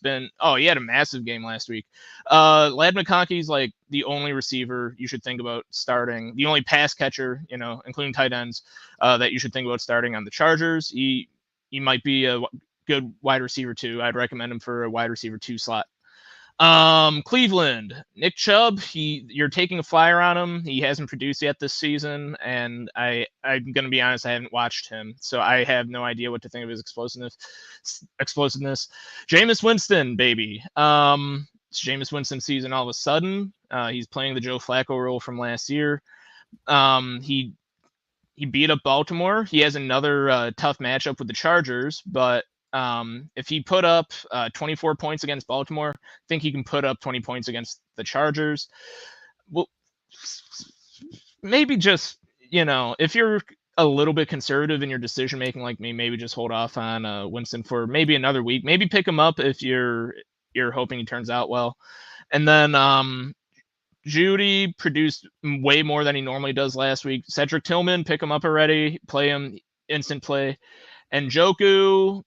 had a massive game last week. Ladd McConkey's like the only receiver you should think about starting, the only pass catcher, including tight ends, that you should think about starting on the Chargers. He might be a good wide receiver too. I'd recommend him for a wide receiver 2 slot. Cleveland, Nick Chubb, you're taking a flyer on him. He hasn't produced yet this season, and I'm gonna be honest, I haven't watched him, so I have no idea what to think of his explosiveness. Jameis Winston, baby. It's Jameis Winston season all of a sudden. He's playing the Joe Flacco role from last year. He beat up Baltimore. He has another tough matchup with the Chargers, but if he put up 24 points against Baltimore, I think he can put up 20 points against the Chargers. maybe just, if you're a little bit conservative in your decision making like me, maybe just hold off on Winston for maybe another week. Maybe pick him up if you're hoping he turns out well. And then Judy produced way more than he normally does last week. Cedric Tillman, pick him up already, play him, instant play. And Njoku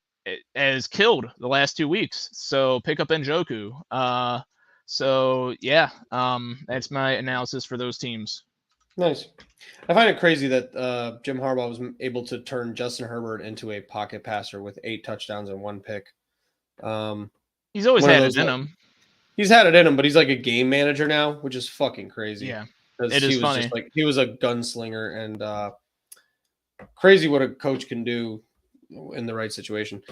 has killed the last 2 weeks, so pick up Njoku. So yeah, that's my analysis for those teams. Nice. I find it crazy that Jim Harbaugh was able to turn Justin Herbert into a pocket passer with 8 touchdowns and 1 pick. He's always had it in him. He's had it in him, but he's like a game manager now, which is fucking crazy. Yeah, it is funny. Just like he was a gunslinger, and crazy what a coach can do in the right situation.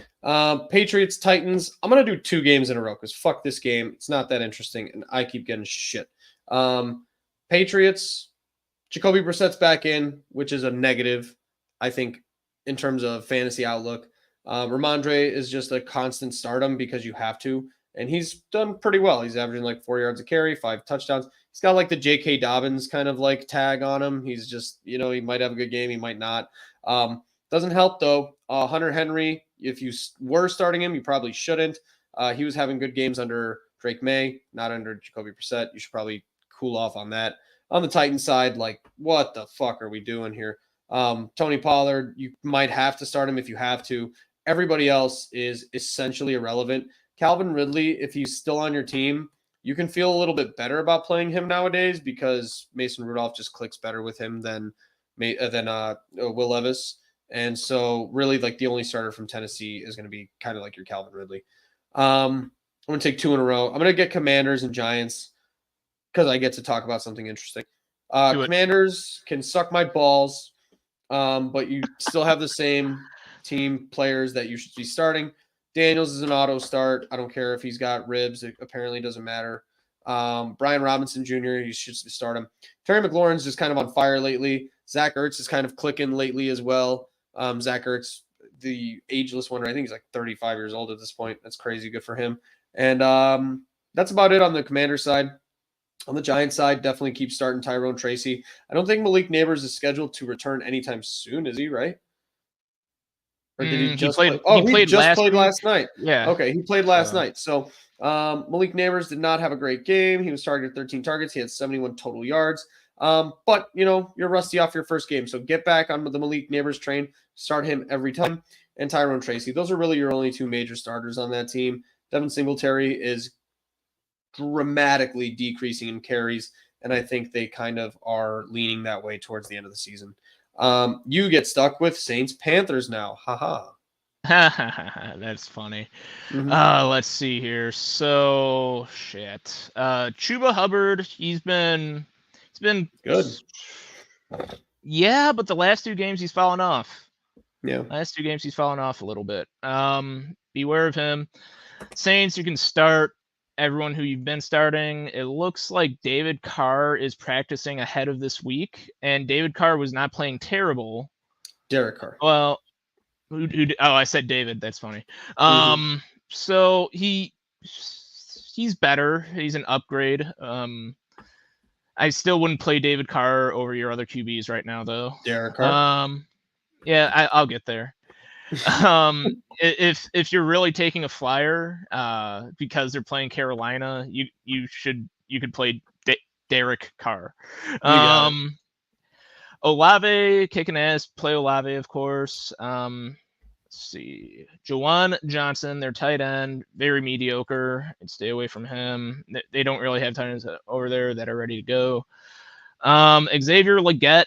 Patriots, Titans. I'm gonna do 2 games in a row because fuck this game. It's not that interesting, and I keep getting shit. Patriots. Jacoby Brissett's back in, which is a negative, I think, in terms of fantasy outlook. Ramondre is just a constant stardom because you have to, and he's done pretty well. He's averaging like 4 yards a carry, 5 touchdowns. He's got like the J.K. Dobbins kind of like tag on him. He's just, he might have a good game, he might not. Doesn't help though. Hunter Henry, if you were starting him, you probably shouldn't. He was having good games under Drake May, not under Jacoby Brissett. You should probably cool off on that. On the Titans side, like, what the fuck are we doing here? Tony Pollard, you might have to start him if you have to. Everybody else is essentially irrelevant. Calvin Ridley, if he's still on your team, you can feel a little bit better about playing him nowadays because Mason Rudolph just clicks better with him than Will Levis. And so really like the only starter from Tennessee is going to be kind of like your Calvin Ridley. I'm going to take 2 in a row. I'm going to get Commanders and Giants because I get to talk about something interesting. Commanders can suck my balls, but you still have the same team players that you should be starting. Daniels is an auto start. I don't care if he's got ribs. It apparently doesn't matter. Brian Robinson Jr., you should start him. Terry McLaurin's just kind of on fire lately. Zach Ertz is kind of clicking lately as well. Zach Ertz, the ageless wonder, I think he's like 35 years old at this point. That's crazy good for him. And that's about it on the Commander side. On the Giants side, definitely keep starting Tyrone Tracy. I don't think Malik Neighbors is scheduled to return anytime soon, is he, right? Or did he just play? Oh, he just played last night. Yeah. Okay, he played last night. So Malik Neighbors did not have a great game. He was targeted 13 targets. He had 71 total yards. But, you're rusty off your first game. So get back on the Malik Neighbors train. Start him every time. And Tyrone Tracy. Those are really your only 2 major starters on that team. Devin Singletary is dramatically decreasing in carries, and I think they kind of are leaning that way towards the end of the season. You get stuck with Saints Panthers now. Haha. That's funny. Mm-hmm. Let's see here. So shit. Chuba Hubbard, he's been good. Yeah, but the last 2 games he's fallen off. Yeah. Last 2 games he's fallen off a little bit. Beware of him. Saints, you can start everyone who you've been starting. It looks like David Carr is practicing ahead of this week, and David Carr was not playing terrible. Derek Carr. Well, I said David. That's funny. So he's better. He's an upgrade. I still wouldn't play David Carr over your other QBs right now, though. Derek Carr. Yeah, I'll get there. If you're really taking a flyer because they're playing Carolina, you could play Derek Carr. Olave kicking ass, play Olave, of course. Let's see, Juwan Johnson, their tight end, very mediocre, and stay away from him. They don't really have tight ends over there that are ready to go. Xavier Legette,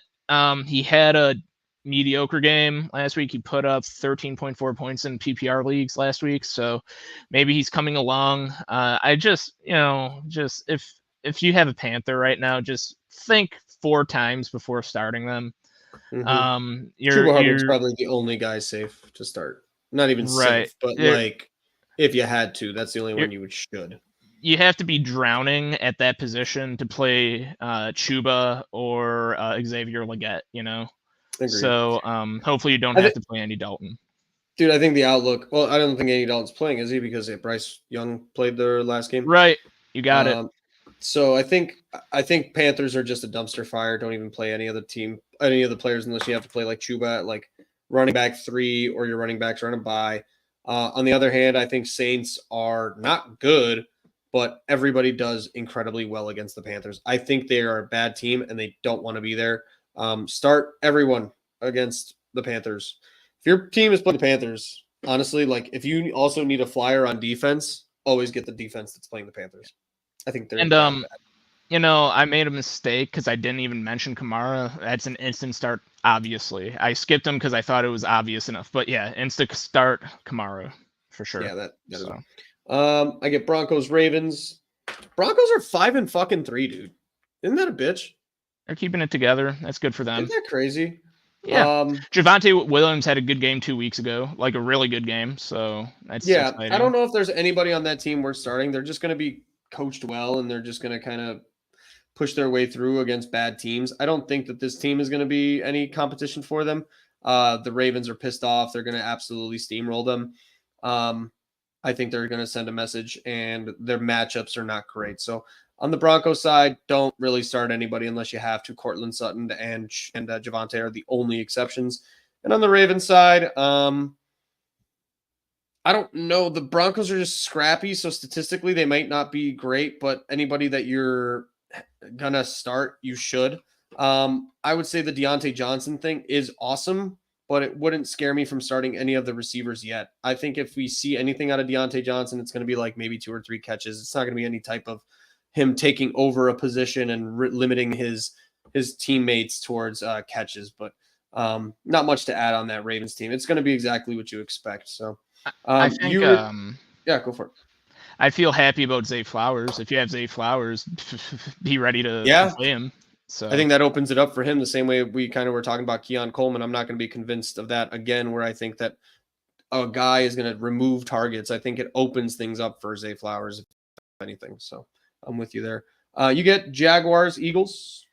he had a mediocre game last week. He put up 13.4 points in PPR leagues last week, so maybe he's coming along. I just if you have a Panther right now, just think 4 times before starting them. Mm-hmm. Chuba Hubbard's probably the only guy safe to start. Not even safe, but like if you had to, that's the only one you should. You have to be drowning at that position to play Chuba or Xavier Legette, Agreed. So hopefully you don't have to play Andy Dalton. Dude, I think the outlook, well, I don't think Andy Dalton's playing, is he? Because Bryce Young played their last game. Right. You got it. So I think Panthers are just a dumpster fire. Don't even play any of the players unless you have to play like Chuba at like running back 3 or your running backs are on a bye. On the other hand, I think Saints are not good, but everybody does incredibly well against the Panthers. I think they are a bad team and they don't want to be there. Start everyone against the Panthers. If your team is playing the Panthers, honestly, like if you also need a flyer on defense, always get the defense that's playing the Panthers. I think they're And bad. I made a mistake because I didn't even mention Kamara. That's an instant start, obviously. I skipped him because I thought it was obvious enough. But yeah, instant start Kamara for sure. Yeah, that so. is. I get Broncos Ravens. Broncos are 5-3, dude. Isn't that a bitch? They're keeping it together. That's good for them. Isn't that crazy? Yeah. Javonte Williams had a good game 2 weeks ago, like a really good game. So that's exciting. I don't know if there's anybody on that team worth starting. They're just going to be coached well, and they're just going to kind of push their way through against bad teams. I don't think that this team is going to be any competition for them. The Ravens are pissed off. They're going to absolutely steamroll them. I think they're going to send a message, and their matchups are not great. So on the Broncos side, don't really start anybody unless you have to. Cortland Sutton and Javonte are the only exceptions. And on the Ravens side, I don't know. The Broncos are just scrappy, so statistically they might not be great, but anybody that you're gonna start, you should. I would say the Deontay Johnson thing is awesome, but it wouldn't scare me from starting any of the receivers yet. I think if we see anything out of Deontay Johnson, it's going to be like maybe 2 or 3 catches. It's not going to be any type of him taking over a position and limiting his teammates towards catches, but not much to add on that Ravens team. It's going to be exactly what you expect. So I think, yeah, go for it. I feel happy about Zay Flowers. If you have Zay Flowers, be ready to play him. So I think that opens it up for him the same way we kind of were talking about Keon Coleman. I'm not going to be convinced of that again, where I think that a guy is going to remove targets. I think it opens things up for Zay Flowers, if anything. So I'm with you there. You get Jaguars, Eagles.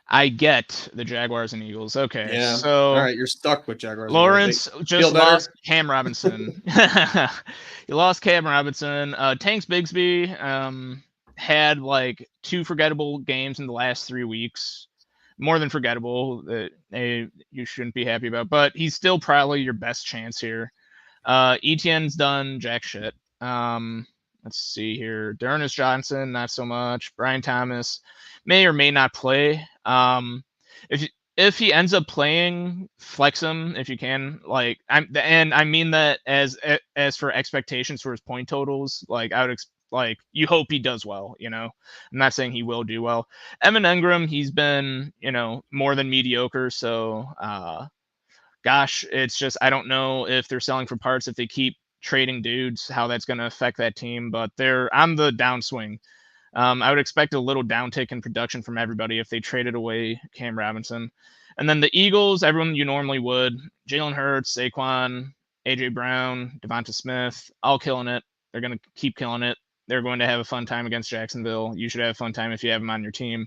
I get the Jaguars and Eagles. Okay. Yeah. So all right, you're stuck with Jaguars. Lawrence just lost Cam Robinson. You lost Cam Robinson. Tanks Bigsby had like 2 forgettable games in the last 3 weeks. More than forgettable that you shouldn't be happy about, but he's still probably your best chance here. Etienne's done jack shit. Let's see here. D'Ernest Johnson, not so much. Brian Thomas may or may not play. If he ends up playing, flex him if you can. Like I mean that as for expectations for his point totals. Like I would like you hope he does well. I'm not saying he will do well. Evan Engram, he's been more than mediocre. So gosh, it's just I don't know if they're selling for parts if they keep trading dudes, how that's going to affect that team. But they're on the downswing. I would expect a little downtick in production from everybody if they traded away Cam Robinson. And then the Eagles, everyone you normally would. Jalen Hurts, Saquon, A.J. Brown, Devonta Smith, all killing it. They're going to keep killing it. They're going to have a fun time against Jacksonville. You should have a fun time if you have them on your team.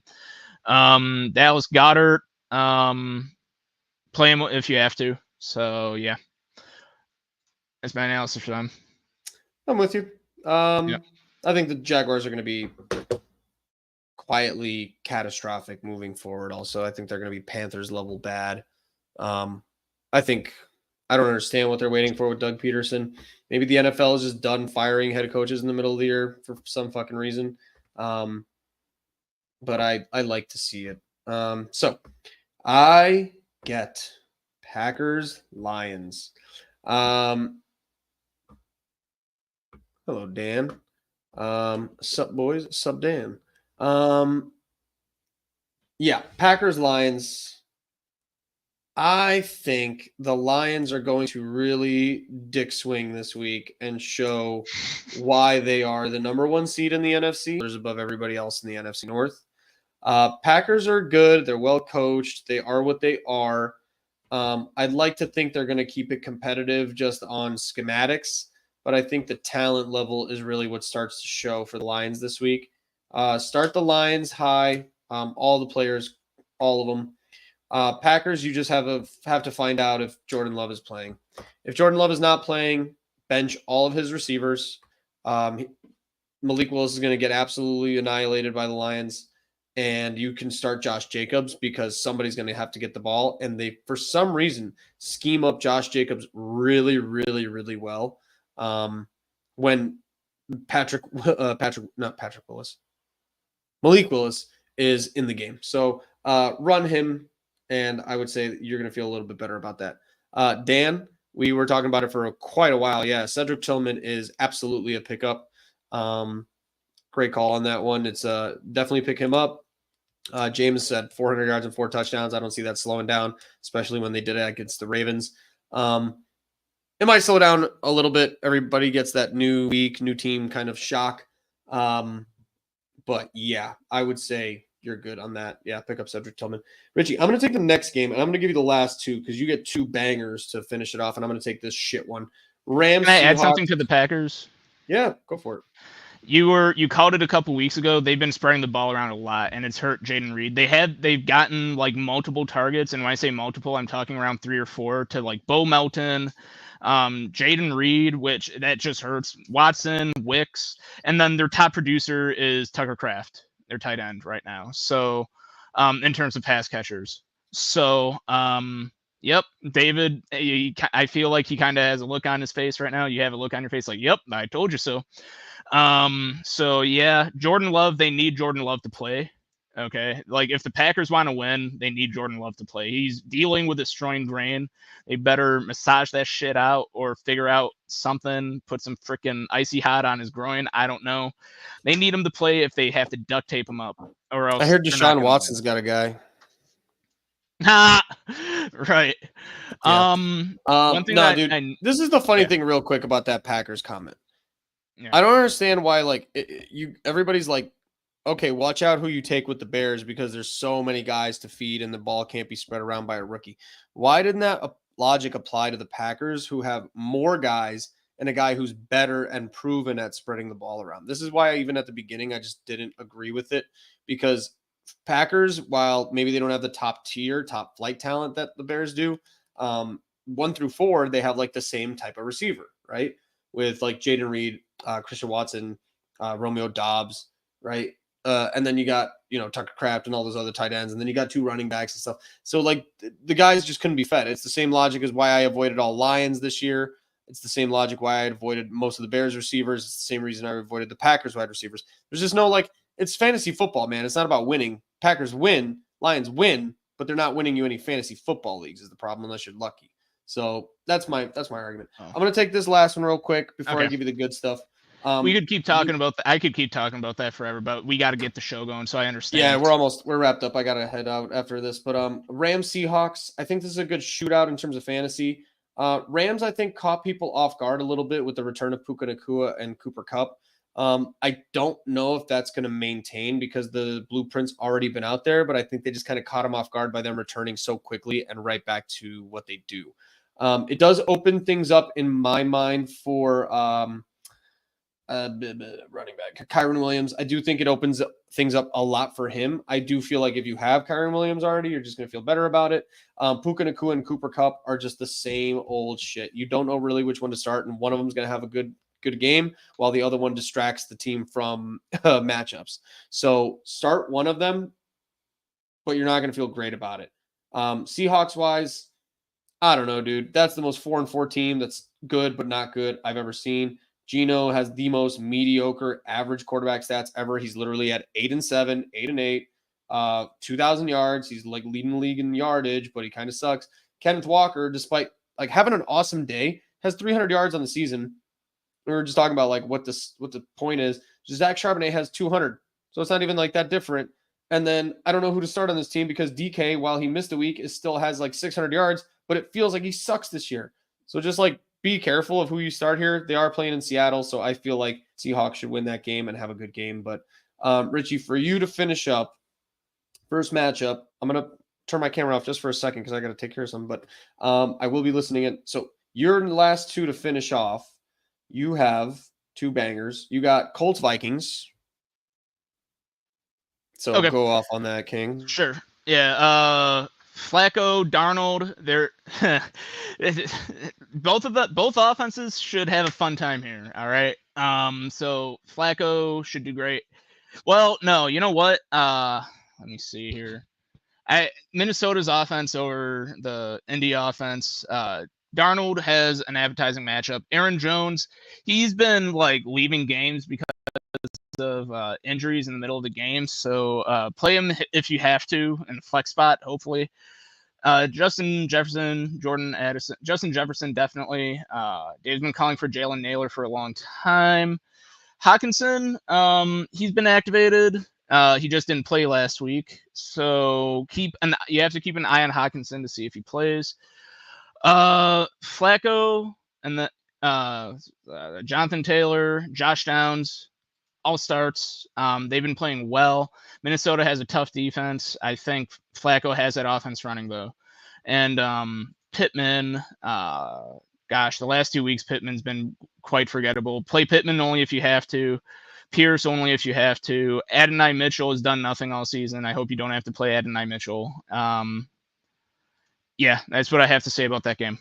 Dallas Goedert, play him if you have to. So, yeah. That's my analysis for them. I'm with you. Yep. I think the Jaguars are going to be quietly catastrophic moving forward. Also, I think they're going to be Panthers level bad. I think I don't understand what they're waiting for with Doug Peterson. Maybe the NFL is just done firing head coaches in the middle of the year for some fucking reason. But I like to see it. So I get Packers Lions. Hello, Dan. Sup, boys? Sup, Dan. Yeah, Packers, Lions. I think the Lions are going to really dick swing this week and show why they are the number 1 seed in the NFC. There's above everybody else in the NFC North. Packers are good. They're well coached. They are what they are. I'd like to think they're going to keep it competitive just on schematics. But I think the talent level is really what starts to show for the Lions this week. Start the Lions high, all the players, all of them. Packers, you just have to find out if Jordan Love is playing. If Jordan Love is not playing, bench all of his receivers. Malik Willis is going to get absolutely annihilated by the Lions, and you can start Josh Jacobs because somebody's going to have to get the ball, and they, for some reason, scheme up Josh Jacobs really, really, really well. When Malik Willis is in the game. So run him, and I would say that you're going to feel a little bit better about that. Dan, we were talking about it for quite a while. Yeah, Cedric Tillman is absolutely a pickup. Great call on that one. It's definitely pick him up. James said 400 yards and 4 touchdowns. I don't see that slowing down, especially when they did it against the Ravens. It might slow down a little bit. Everybody gets that new week, new team kind of shock. But yeah, I would say you're good on that. Yeah, pick up Cedric Tillman. Richie, I'm going to take the next game, and I'm going to give you the last two because you get 2 bangers to finish it off, and I'm going to take this shit one. Rams. Can I add Seahawks. something to the Packers? Yeah, go for it. You called it a couple weeks ago. They've been spreading the ball around a lot, and it's hurt Jayden Reed. They've gotten like multiple targets, and when I say multiple, I'm talking around 3 or 4 to like Bo Melton, Jayden Reed, which that just hurts. Watson, Wicks, and then their top producer is Tucker Kraft, their tight end right now. So, in terms of pass catchers, so yep, David, I feel like he kind of has a look on his face right now. You have a look on your face like, yep, I told you so. So yeah, Jordan Love, they need Jordan Love to play. Okay. Like if the Packers want to win, they need Jordan Love to play. He's dealing with a strained brain. They better massage that shit out or figure out something, put some freaking icy hot on his groin. I don't know. They need him to play if they have to duct tape him up or else. I heard Deshaun Watson's got a guy. Right. Yeah. One thing dude, this is the funny thing real quick about that Packers comment. Yeah. I don't understand why like everybody's like, okay, watch out who you take with the Bears because there's so many guys to feed and the ball can't be spread around by a rookie. Why didn't that logic apply to the Packers who have more guys and a guy who's better and proven at spreading the ball around? This is why even at the beginning I just didn't agree with it because Packers, while maybe they don't have the top flight talent that the Bears do, 1 through 4, they have like the same type of receiver, right? With like Jayden Reed, Christian Watson, Romeo Doubs, right? And then you got, Tucker Kraft and all those other tight ends. And then you got 2 running backs and stuff. So like the guys just couldn't be fed. It's the same logic as why I avoided all Lions this year. It's the same logic why I avoided most of the Bears receivers. It's the same reason I avoided the Packers wide receivers. There's just no it's fantasy football, man. It's not about winning. Packers win, Lions win, but they're not winning you any fantasy football leagues is the problem unless you're lucky. So that's my argument. I'm going to take this last one real quick before I give you the good stuff. We could keep talking about I could keep talking about that forever, but we got to get the show going. So I understand. Yeah, we're wrapped up. I got to head out after this, but Rams Seahawks, I think this is a good shootout in terms of fantasy. Rams, I think, caught people off guard a little bit with the return of Puka Nacua and Cooper Kupp. I don't know if that's going to maintain because the blueprint's already been out there, but I think they just kind of caught them off guard by them returning so quickly and right back to what they do. It does open things up in my mind for running back Kyren Williams. I do think it opens things up a lot for him. I do feel like if you have Kyren Williams already, you're just going to feel better about it. Puka Nacua and Cooper Kupp are just the same old shit. You don't know really which one to start, and one of them is going to have a good game while the other one distracts the team from matchups. So start one of them, but you're not going to feel great about it. Seahawks wise, I don't know, dude. That's the most 4-4 team that's good but not good I've ever seen. Geno has the most mediocre average quarterback stats ever. He's literally at 8-7, 8-8, 2,000 yards. He's like leading the league in yardage, but he kind of sucks. Kenneth Walker, despite like having an awesome day, has 300 yards on the season. We were just talking about like what the point is. Zach Charbonnet has 200, so it's not even like that different. And then I don't know who to start on this team because DK, while he missed a week, still has like 600 yards, but it feels like he sucks this year. So just like be careful of who you start here. They are playing in Seattle, so I feel like Seahawks should win that game and have a good game. But Richie, for you to finish up, first matchup, I'm going to turn my camera off just for a second because I got to take care of something, but I will be listening in. So your last 2 to finish off, you have 2 bangers. You got Colts Vikings. So go off on that, King. Sure. Yeah. Flacco, Darnold, they're both offenses should have a fun time here. All right. So Flacco should do great. Well, no, you know what? Let me see here. Minnesota's offense over the Indy offense. Darnold has an appetizing matchup. Aaron Jones, he's been like leaving games because of injuries in the middle of the game. So play him if you have to in the flex spot, hopefully. Justin Jefferson, Jordan Addison, Justin Jefferson, definitely. Dave's been calling for Jalen Naylor for a long time. Hawkinson, he's been activated. He just didn't play last week, so you have to keep an eye on Hawkinson to see if he plays. Flacco and the Jonathan Taylor, Josh Downs, all starts. They've been playing well. Minnesota has a tough defense. I think Flacco has that offense running though, and Pittman. Gosh, the last 2 weeks Pittman's been quite forgettable. Play Pittman only if you have to. Pierce only if you have to. Adonai Mitchell has done nothing all season. I hope you don't have to play Adonai Mitchell. Yeah, that's what I have to say about that game.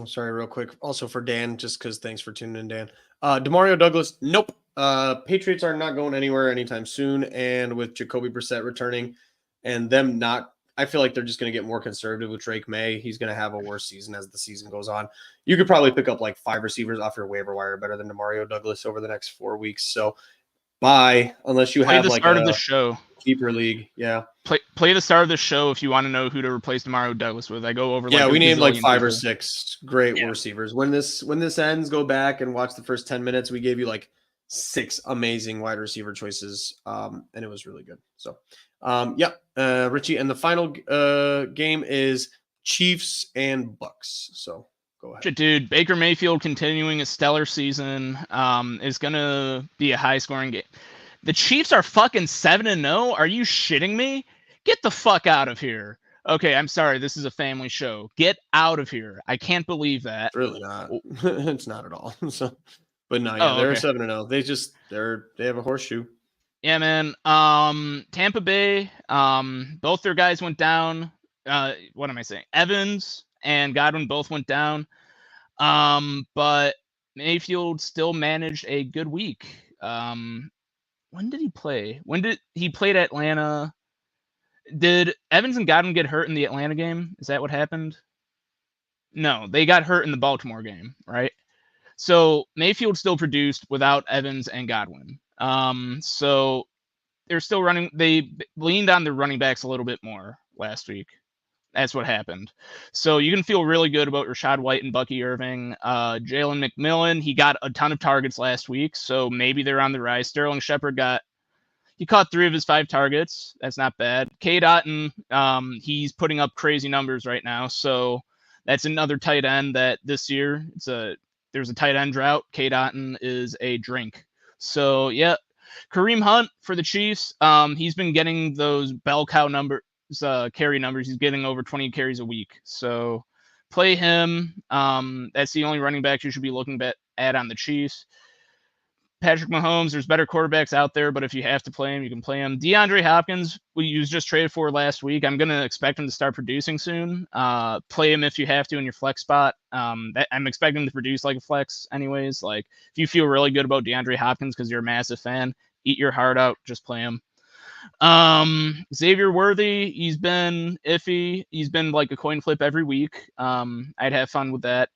Sorry, real quick. Also for Dan, just because thanks for tuning in, Dan. Demario Douglas, nope. Patriots are not going anywhere anytime soon. And with Jacoby Brissett returning and them not, I feel like they're just going to get more conservative with Drake May. He's going to have a worse season as the season goes on. You could probably pick up like 5 receivers off your waiver wire better than Demario Douglas over the next 4 weeks. So bye, unless you have the like start of the show. Keeper league. Yeah. Play the start of the show if you want to know who to replace Demario Douglas with. I go over. Yeah, like we named like 5 or 6 great receivers. When this ends, go back and watch the first 10 minutes. We gave you like 6 amazing wide receiver choices, and it was really good. So, Richie, and the final game is Chiefs and Bucks. So go ahead, dude. Baker Mayfield continuing a stellar season. Is gonna be a high scoring game. The Chiefs are fucking 7-0. Are you shitting me? Get the fuck out of here. Okay, I'm sorry. This is a family show. Get out of here. I can't believe that. It's really not. It's not at all. So, but no, yeah, they're 7-0. They have a horseshoe. Yeah, man. Tampa Bay. Both their guys went down. What am I saying? Evans and Godwin both went down. But Mayfield still managed a good week. When did he play? When did he play at Atlanta? Did Evans and Godwin get hurt in the Atlanta game? Is that what happened? No, they got hurt in the Baltimore game, right? So Mayfield still produced without Evans and Godwin. So they're still running. They leaned on their running backs a little bit more last week. That's what happened. So you can feel really good about Rachaad White and Bucky Irving. Jalen McMillan, he got a ton of targets last week, so maybe they're on the rise. Sterling Shepard caught 3 of his 5 targets. That's not bad. Cade Otton, he's putting up crazy numbers right now. So that's another tight end that this year there's a tight end drought. Cade Otton is a drink. So yeah, Kareem Hunt for the Chiefs. He's been getting those bell cow carry numbers. He's getting over 20 carries a week. So play him. That's the only running back you should be looking at on the Chiefs. Patrick Mahomes, there's better quarterbacks out there, but if you have to play him, you can play him. DeAndre Hopkins, we was just traded for last week. I'm going to expect him to start producing soon. Play him if you have to in your flex spot. I'm expecting him to produce like a flex anyways. Like, if you feel really good about DeAndre Hopkins because you're a massive fan, eat your heart out, just play him. Xavier Worthy, he's been iffy. He's been like a coin flip every week. I'd have fun with that.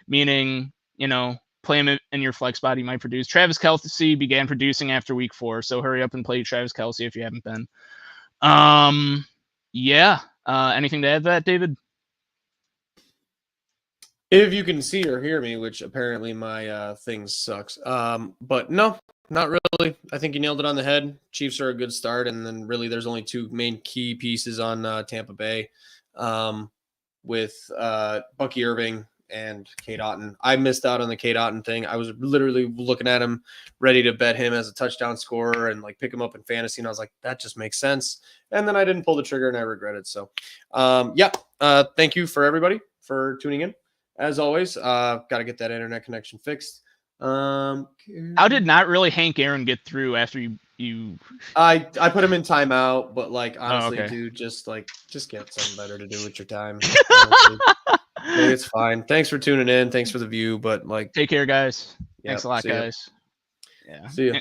Meaning, play him in your flex spot, he might produce. Travis Kelce began producing after week 4, so hurry up and play Travis Kelce if you haven't been. Anything to add to that, David? If you can see or hear me, which apparently my thing sucks. But no, not really. I think you nailed it on the head. Chiefs are a good start, and then really there's only 2 main key pieces on Tampa Bay with Bucky Irving and Cade Otton. I missed out on the Cade Otton thing. I was literally looking at him, ready to bet him as a touchdown scorer and like pick him up in fantasy. And I was like, that just makes sense. And then I didn't pull the trigger and I regret it. So thank you for everybody for tuning in. As always, got to get that internet connection fixed. How did not really Hank Aaron get through after you? I put him in timeout, but like honestly, dude, just get something better to do with your time. It's fine. Thanks for tuning in. Thanks for the view, but like, take care, guys. Thanks Yep, a lot, see ya. guys. Yeah. See ya.